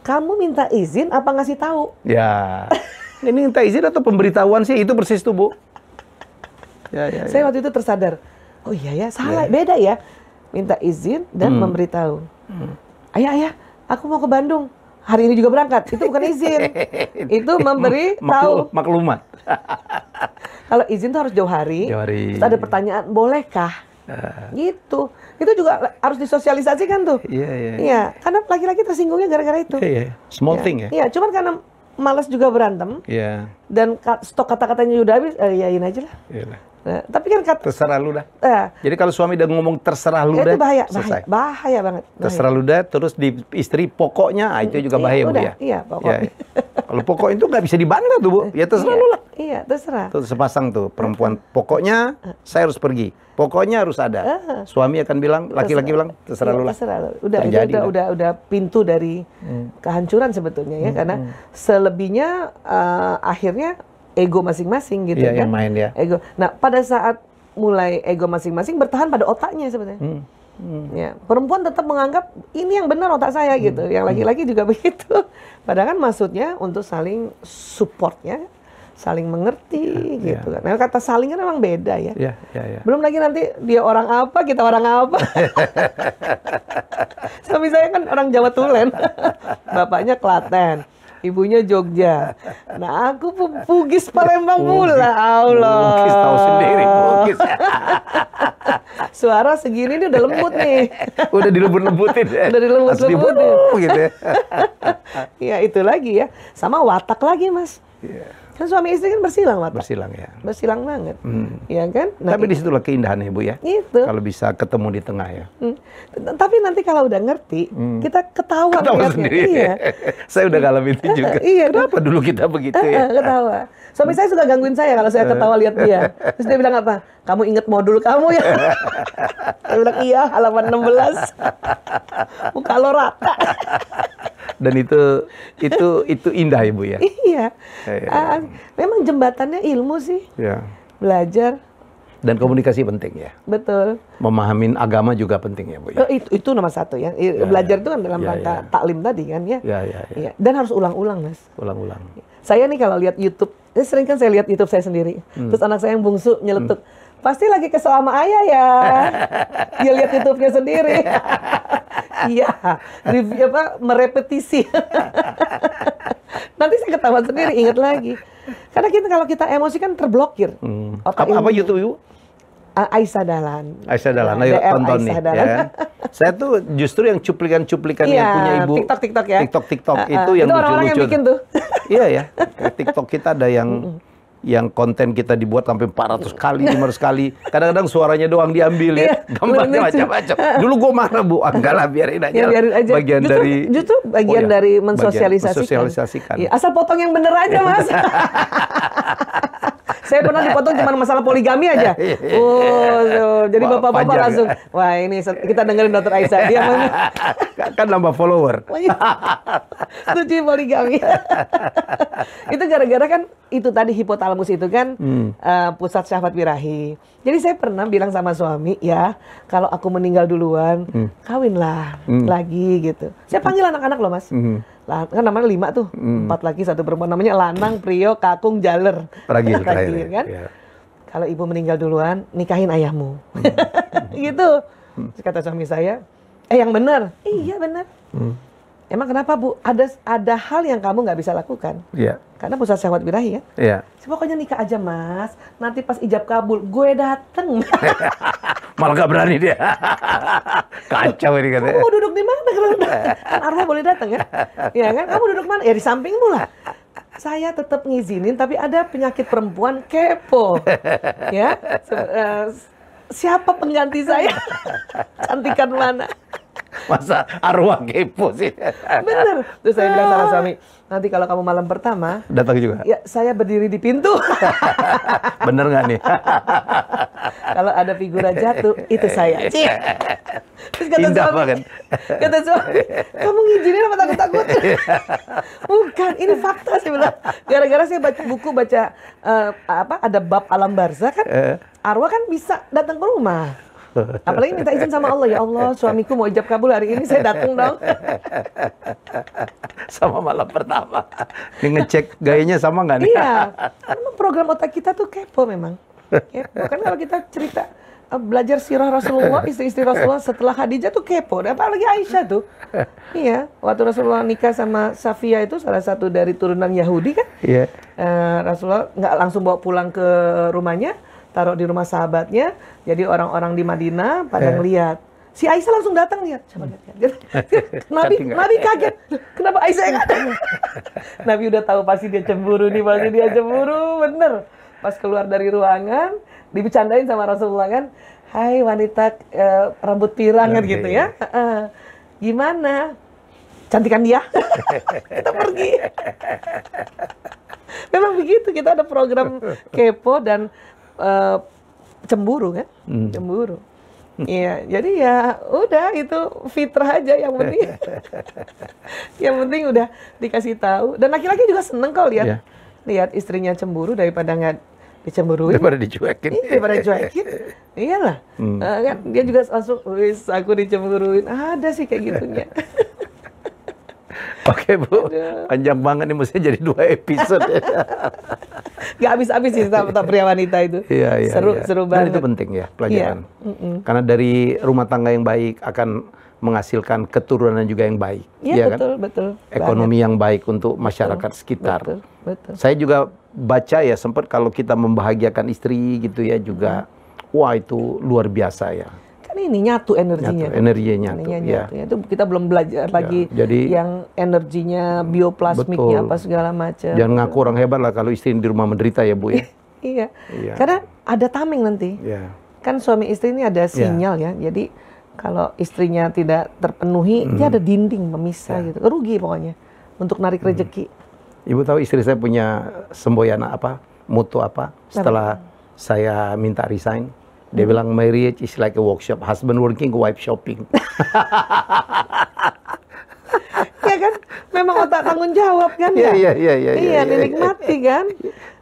Kamu minta izin apa ngasih tahu? Ya. Ini minta izin atau pemberitahuan sih, itu persis tuh, Bu. Saya waktu itu tersadar, oh iya ya, salah, beda ya. Minta izin dan memberitahu. Ayah, aku mau ke Bandung. Hari ini juga berangkat. Itu bukan izin. Itu memberi tahu. Maklumat. Kalau izin tuh harus jauh hari. Terus ada pertanyaan, bolehkah? Gitu. Itu juga harus disosialisasikan tuh. Iya. Karena laki-laki tersinggungnya gara-gara itu. Small thing ya. Iya, cuman karena malas juga berantem. Dan stok kata-katanya udah habis, yain aja lah. Nah, tapi kan terserah lu dah. Jadi kalau suami udah ngomong terserah lu dah, itu bahaya, selesai. Bahaya banget. Terserah lu dah, terus di istri pokoknya, itu juga bahaya Bu ya. Iya, pokoknya. Kalau pokok itu nggak bisa dibantah tuh Bu, ya terserah lu lah. Iya, terserah. Tuh sepasang tuh perempuan, pokoknya saya harus pergi, pokoknya harus ada. Suami akan bilang, laki-laki bilang terserah lu lah. Terserah lu. Udah pintu dari kehancuran sebetulnya ya, karena selebihnya akhirnya ego masing-masing gitu kan. Yang main ya. Ego. Nah, pada saat mulai ego masing-masing bertahan pada otaknya sebetulnya. Ya, perempuan tetap menganggap ini yang benar otak saya gitu. Yang laki-laki juga begitu. Padahal kan maksudnya untuk saling supportnya, saling mengerti gitu kan. Nah, kata saling kan memang beda ya. Belum lagi nanti dia orang apa, kita orang apa. Suami saya kan orang Jawa Tulen. Bapaknya Klaten. Ibunya Jogja. Nah, aku Bugis Palembang pula. Allah. Bugis tahu sendiri, Bugis. Suara segini ini udah lembut nih. Udah dilembut-lembutin ya. Udah dilembut-lembutin. Gitu ya. Ya, itu lagi ya. Sama watak lagi, Mas. Kan suami istri kan bersilang watak. Bersilang ya. Bersilang banget. Ya kan? Nah, tapi disitulah keindahannya Bu ya. Itu. Kalau bisa ketemu di tengah ya. Tapi nanti kalau udah ngerti, kita ketawa sendiri. Iya. Saya udah ngalamin itu juga. Kenapa dulu kita begitu ya? Ketawa. Suami saya suka gangguin saya kalau saya ketawa lihat dia. Terus dia bilang apa? Kamu inget modul kamu ya? Saya bilang iya, halaman 16. Muka lo rata. Dan itu indah ya Bu ya? Iya. Memang jembatannya ilmu sih. Belajar. Dan komunikasi penting ya. Betul. Memahamin agama juga penting ya Bu ya. Itu nomor 1 ya. Belajar itu kan dalam rangka taklim tadi kan ya. Iya. Dan harus ulang-ulang Mas. Ulang-ulang. Saya nih kalau lihat YouTube Jadi sering kan saya lihat YouTube saya sendiri. Terus anak saya yang bungsu nyeletuk. Pasti lagi kesel sama ayah ya. Dia lihat YouTube-nya sendiri. Iya, review merepetisi. Nanti saya ketawa sendiri, ingat lagi. Karena kalau kita emosi kan terblokir. Apa YouTube Ibu? Aisyah Dahlan. Aisyah Dahlan, ayo tonton nih. Ya. Saya tuh justru yang cuplikan-cuplikan yang punya Ibu. TikTok ya. TikTok itu yang lucu-lucu. Itu orang-orang yang bikin tuh. Iya ya, TikTok kita ada yang konten kita dibuat sampai 400 kali, 500 kali. Kadang-kadang suaranya doang diambil ya. Gambarnya macam-macam. Dulu gue marah, Bu. Enggak lah, biarin aja. Ya, biarin aja. Bagian justru bagian dari mensosialisasikan. Iya. Asal potong yang bener aja, Mas. Saya pernah dipotong cuma masalah poligami aja. Jadi bapak-bapak langsung, wah ini kita dengerin Dr. Aisyah. Dia kan nambah follower. Setuju poligami. Itu gara-gara kan itu tadi hipotalamus itu kan pusat syahwat birahi. Jadi saya pernah bilang sama suami, ya kalau aku meninggal duluan, kawinlah lagi gitu. Saya panggil anak-anak loh, Mas. Kan namanya 5 tuh, 4 laki 1 perempuan, namanya Lanang, Prio, Kakung, Jaler. Ragil kan? Ya. Kalau ibu meninggal duluan, nikahin ayahmu. Gitu. Kata suami saya, yang benar. Iya benar. Emang kenapa, Bu? Ada hal yang kamu nggak bisa lakukan. Iya. Karena pusat syahwat birahi ya. Iya. Pokoknya nikah aja, Mas. Nanti pas ijab kabul, gue dateng. Malah nggak berani dia. Kacau ini katanya. Kamu mau duduk di mana? Kan arwah boleh datang ya. Ya kan? Kamu duduk mana? Ya di sampingmu lah. Saya tetap ngizinin, tapi ada penyakit perempuan kepo. Ya. Siapa pengganti saya? Cantikan mana? Masa arwah kepo sih? Bener. Terus saya bilang sama suami, nanti kalau kamu malam pertama datang juga. Ya, saya berdiri di pintu. Bener nggak nih? Kalau ada figura jatuh, itu saya. Terus kata suami, kamu ngizinin apa takut-takut? Bukan, ini fakta saya bilang. Gara-gara saya baca buku, ada bab alam barzah kan, arwah kan bisa datang ke rumah. Apalagi minta izin sama Allah, ya Allah suamiku mau ijab kabul hari ini, saya datang dong. Sama malam pertama. Ini ngecek gayanya sama nggak nih? Iya, memang program otak kita tuh kepo memang. Kepo. Kan kalau kita cerita belajar sirah Rasulullah, istri-istri Rasulullah setelah Khadijah tuh kepo. Apalagi Aisyah tuh. Iya, waktu Rasulullah nikah sama Safiyah itu salah satu dari turunan Yahudi kan. Iya. Rasulullah nggak langsung bawa pulang ke rumahnya, taruh di rumah sahabatnya. Jadi orang-orang di Madinah pada ngeliat. Si Aisyah langsung datang lihat. Coba lihat. Nabi kaget. Kenapa Aisyah yang ada? Nabi udah tahu pasti dia cemburu nih, pasti dia cemburu, bener. Pas keluar dari ruangan, dibecandain sama Rasulullah kan, hai wanita rambut pirang kan gitu ya. Gimana? Cantikan dia? Kita pergi. Memang begitu, kita ada program kepo dan cemburu kan, cemburu. Iya, jadi ya udah itu fitrah aja yang penting. Yang penting udah dikasih tahu. Dan laki-laki juga seneng kok lihat istrinya cemburu daripada nggak dicemburuin. Daripada dicuekin. Daripada dicuekin. Iyalah. Kan dia juga langsung, wis aku dicemburuin. Ada sih kayak gitunya. Oke Bu, panjang banget nih, mestinya jadi 2 episode. Gak habis-habis sih tentang pria wanita itu. Iya, seru banget. Dan itu penting ya, pelajaran. Karena dari rumah tangga yang baik akan menghasilkan keturunan juga yang baik. Iya, kan? betul. Ekonomi yang baik untuk masyarakat sekitar. Betul. Saya juga baca ya, sempat kalau kita membahagiakan istri gitu ya juga, wah itu luar biasa ya. Kan ini nyatu energinya. Energinya nyatu. Ya. Itu kita belum belajar lagi jadi, yang energinya bioplasmiknya apa segala macam. Jangan ngaku orang hebat lah kalau istri di rumah menderita ya Bu ya. Iya. Karena ada tameng nanti. Kan suami istri ini ada sinyal ya. Jadi kalau istrinya tidak terpenuhi, dia ada dinding memisah gitu. Rugi pokoknya untuk narik rezeki. Ibu tahu istri saya punya semboyan apa? Mutu apa? Setelah saya minta resign. Dia bilang marriage is like a workshop, husband working, wife shopping. Ya kan, memang otak tanggung jawab kan ya? Iya, dinikmati kan?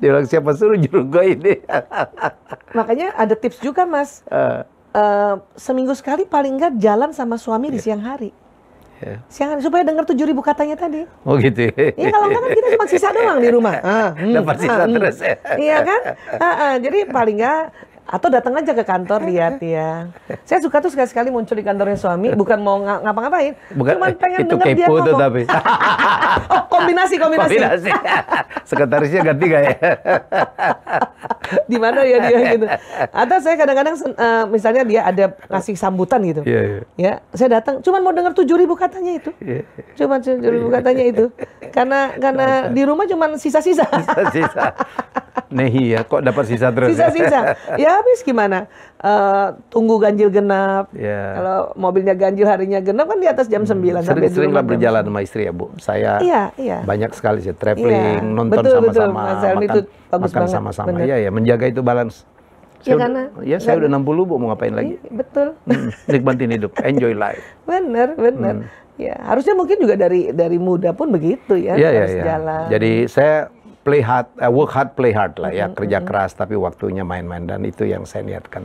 Dia bilang siapa suruh juru gue ini. Makanya ada tips juga Mas, seminggu sekali paling enggak jalan sama suami di siang hari. Siangan supaya dengar 7.000 katanya tadi. Oh gitu. Iya, kalau enggak kan kita cuma sisa doang di rumah. Dapat sisa terus ya. Iya kan? Jadi paling enggak atau datang aja ke kantor lihat ya. Saya suka tuh sekali-sekali muncul di kantornya suami, bukan mau ngapa-ngapain, cuman pengen denger dia ngomong. Itu tapi. Oh, kombinasi. Sekretarisnya ganti gak ya? Di mana ya dia gitu. Atau saya kadang-kadang misalnya dia ada ngasih sambutan gitu. Ya, saya datang cuman mau dengar 7.000 katanya itu. Cuma 7.000 katanya itu. Karena di rumah cuman sisa-sisa. Nehi ya, kok dapat sisa terus? Sisa-sisa. Ya habis gimana? Tunggu ganjil genap. Kalau mobilnya ganjil harinya genap kan di atas jam 9. Sering lah berjalan sama istri ya Bu. Saya banyak sekali sih traveling, nonton sama-sama, makan sama-sama. Iya, menjaga itu balance. Saya udah 60 Bu, mau ngapain lagi? Betul. Nikmatin hidup, enjoy life. Bener. Ya, harusnya mungkin juga dari muda pun begitu ya. Harus jalan. Jadi saya work hard, play hard lah ya, kerja keras tapi waktunya main-main, dan itu yang saya niatkan.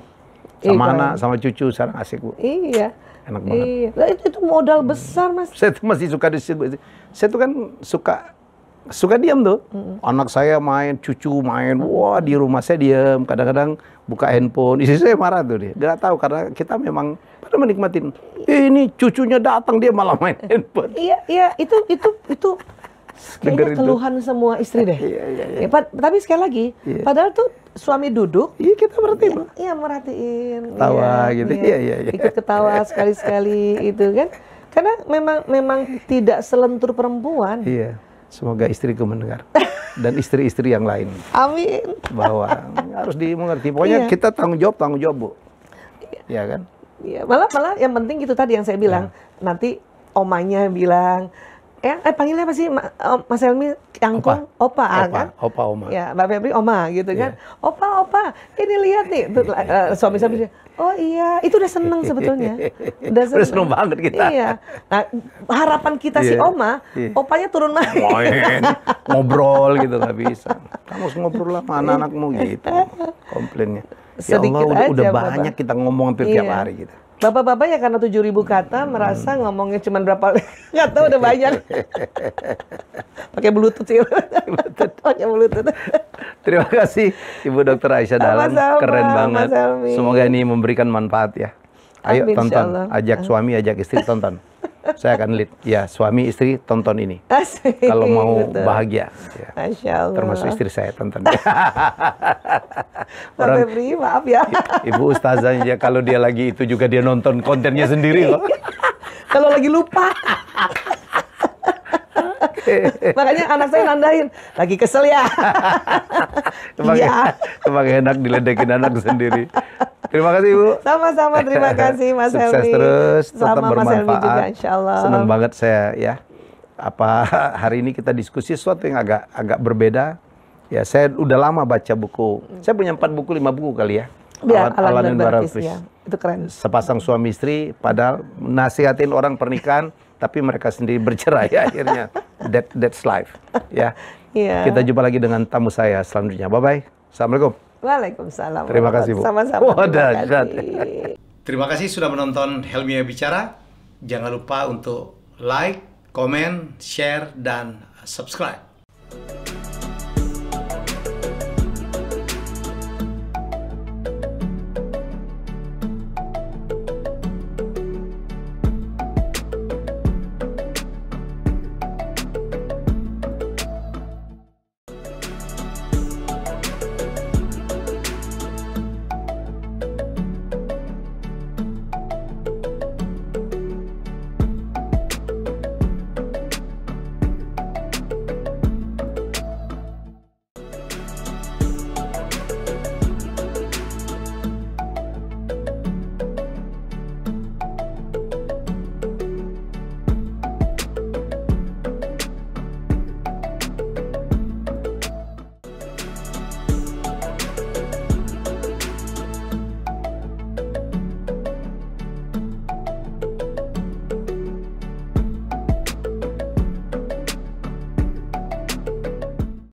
Sama anak, sama cucu sekarang asik Bu. Iya. Enak banget. Iya. Nah, itu modal besar Mas. Saya tuh masih suka saya tuh kan suka diam tuh. Anak saya main, cucu main, wah di rumah saya diam. Kadang-kadang buka handphone, istri saya marah tuh dia. Gak tahu karena kita memang pada menikmatin. Ini cucunya datang dia malah main handphone. Iya, itu kayaknya keluhan semua istri deh. Iya. Tapi sekali lagi, padahal tuh suami duduk, kita merhatiin. Iya, merhatiin. Ketawa gitu. Iya. Ikut ketawa sekali-sekali itu kan. Karena memang tidak selentur perempuan. Iya. Semoga istriku mendengar. Dan istri-istri yang lain. Amin. Bahwa harus dimengerti. Pokoknya kita tanggung jawab Bu. Iya kan? Iya, malah yang penting gitu tadi yang saya bilang. Nanti omanya bilang, panggilnya apa sih Mas Helmi? Kangkung? Opa kan? Opa, Oma. Ya, Mbak Febri Oma gitu kan. Opa, ini lihat nih. Suami-suami dia, oh iya, itu udah seneng sebetulnya. Udah seneng banget kita. Iya. Nah, harapan kita si Oma, opanya turun main. Ngobrol gitu nggak bisa. Kamu harus ngobrol lah sama anak-anakmu gitu. Komplainnya. Ya Allah, udah banyak kita ngomong hampir tiap hari gitu. Bapak-bapak ya karena 7.000 kata merasa ngomongnya cuma berapa nggak tahu udah banyak. Pakai Bluetooth sih. Pakai Bluetooth. Terima kasih Ibu Dr. Aisyah Dahlan, keren banget. Semoga ini memberikan manfaat ya. Ayo tonton, ajak suami, ajak istri tonton. Saya akan lead. Ya, suami istri tonton ini. Kalau mau bahagia. Ya. Masya Allah. Termasuk istri saya tonton. Orang Febri, maaf ya. Ibu ustazahnya kalau dia lagi itu juga dia nonton kontennya sendiri loh. Kalau lagi lupa. Makanya anak saya nandain, lagi kesel ya. Emang enak diledekin anak sendiri. Terima kasih Bu. Sama-sama, terima kasih Mas Helmi. Sukses terus, tetap sama bermanfaat. Mas Helmi juga, insya Allah. Senang banget saya ya. Hari ini kita diskusi sesuatu yang agak berbeda. Ya, saya udah lama baca buku. Saya punya 4 buku, 5 buku kali ya. Alan dan Barkis, ya. Itu keren. Sepasang suami istri, padahal nasihatin orang pernikahan, tapi mereka sendiri bercerai akhirnya. That's life. Ya. Kita jumpa lagi dengan tamu saya selanjutnya. Bye-bye. Assalamualaikum. Waalaikumsalam. Terima kasih Bu. Sama-sama. Terima kasih sudah menonton Helmi Bicara. Jangan lupa untuk like, komen, share, dan subscribe.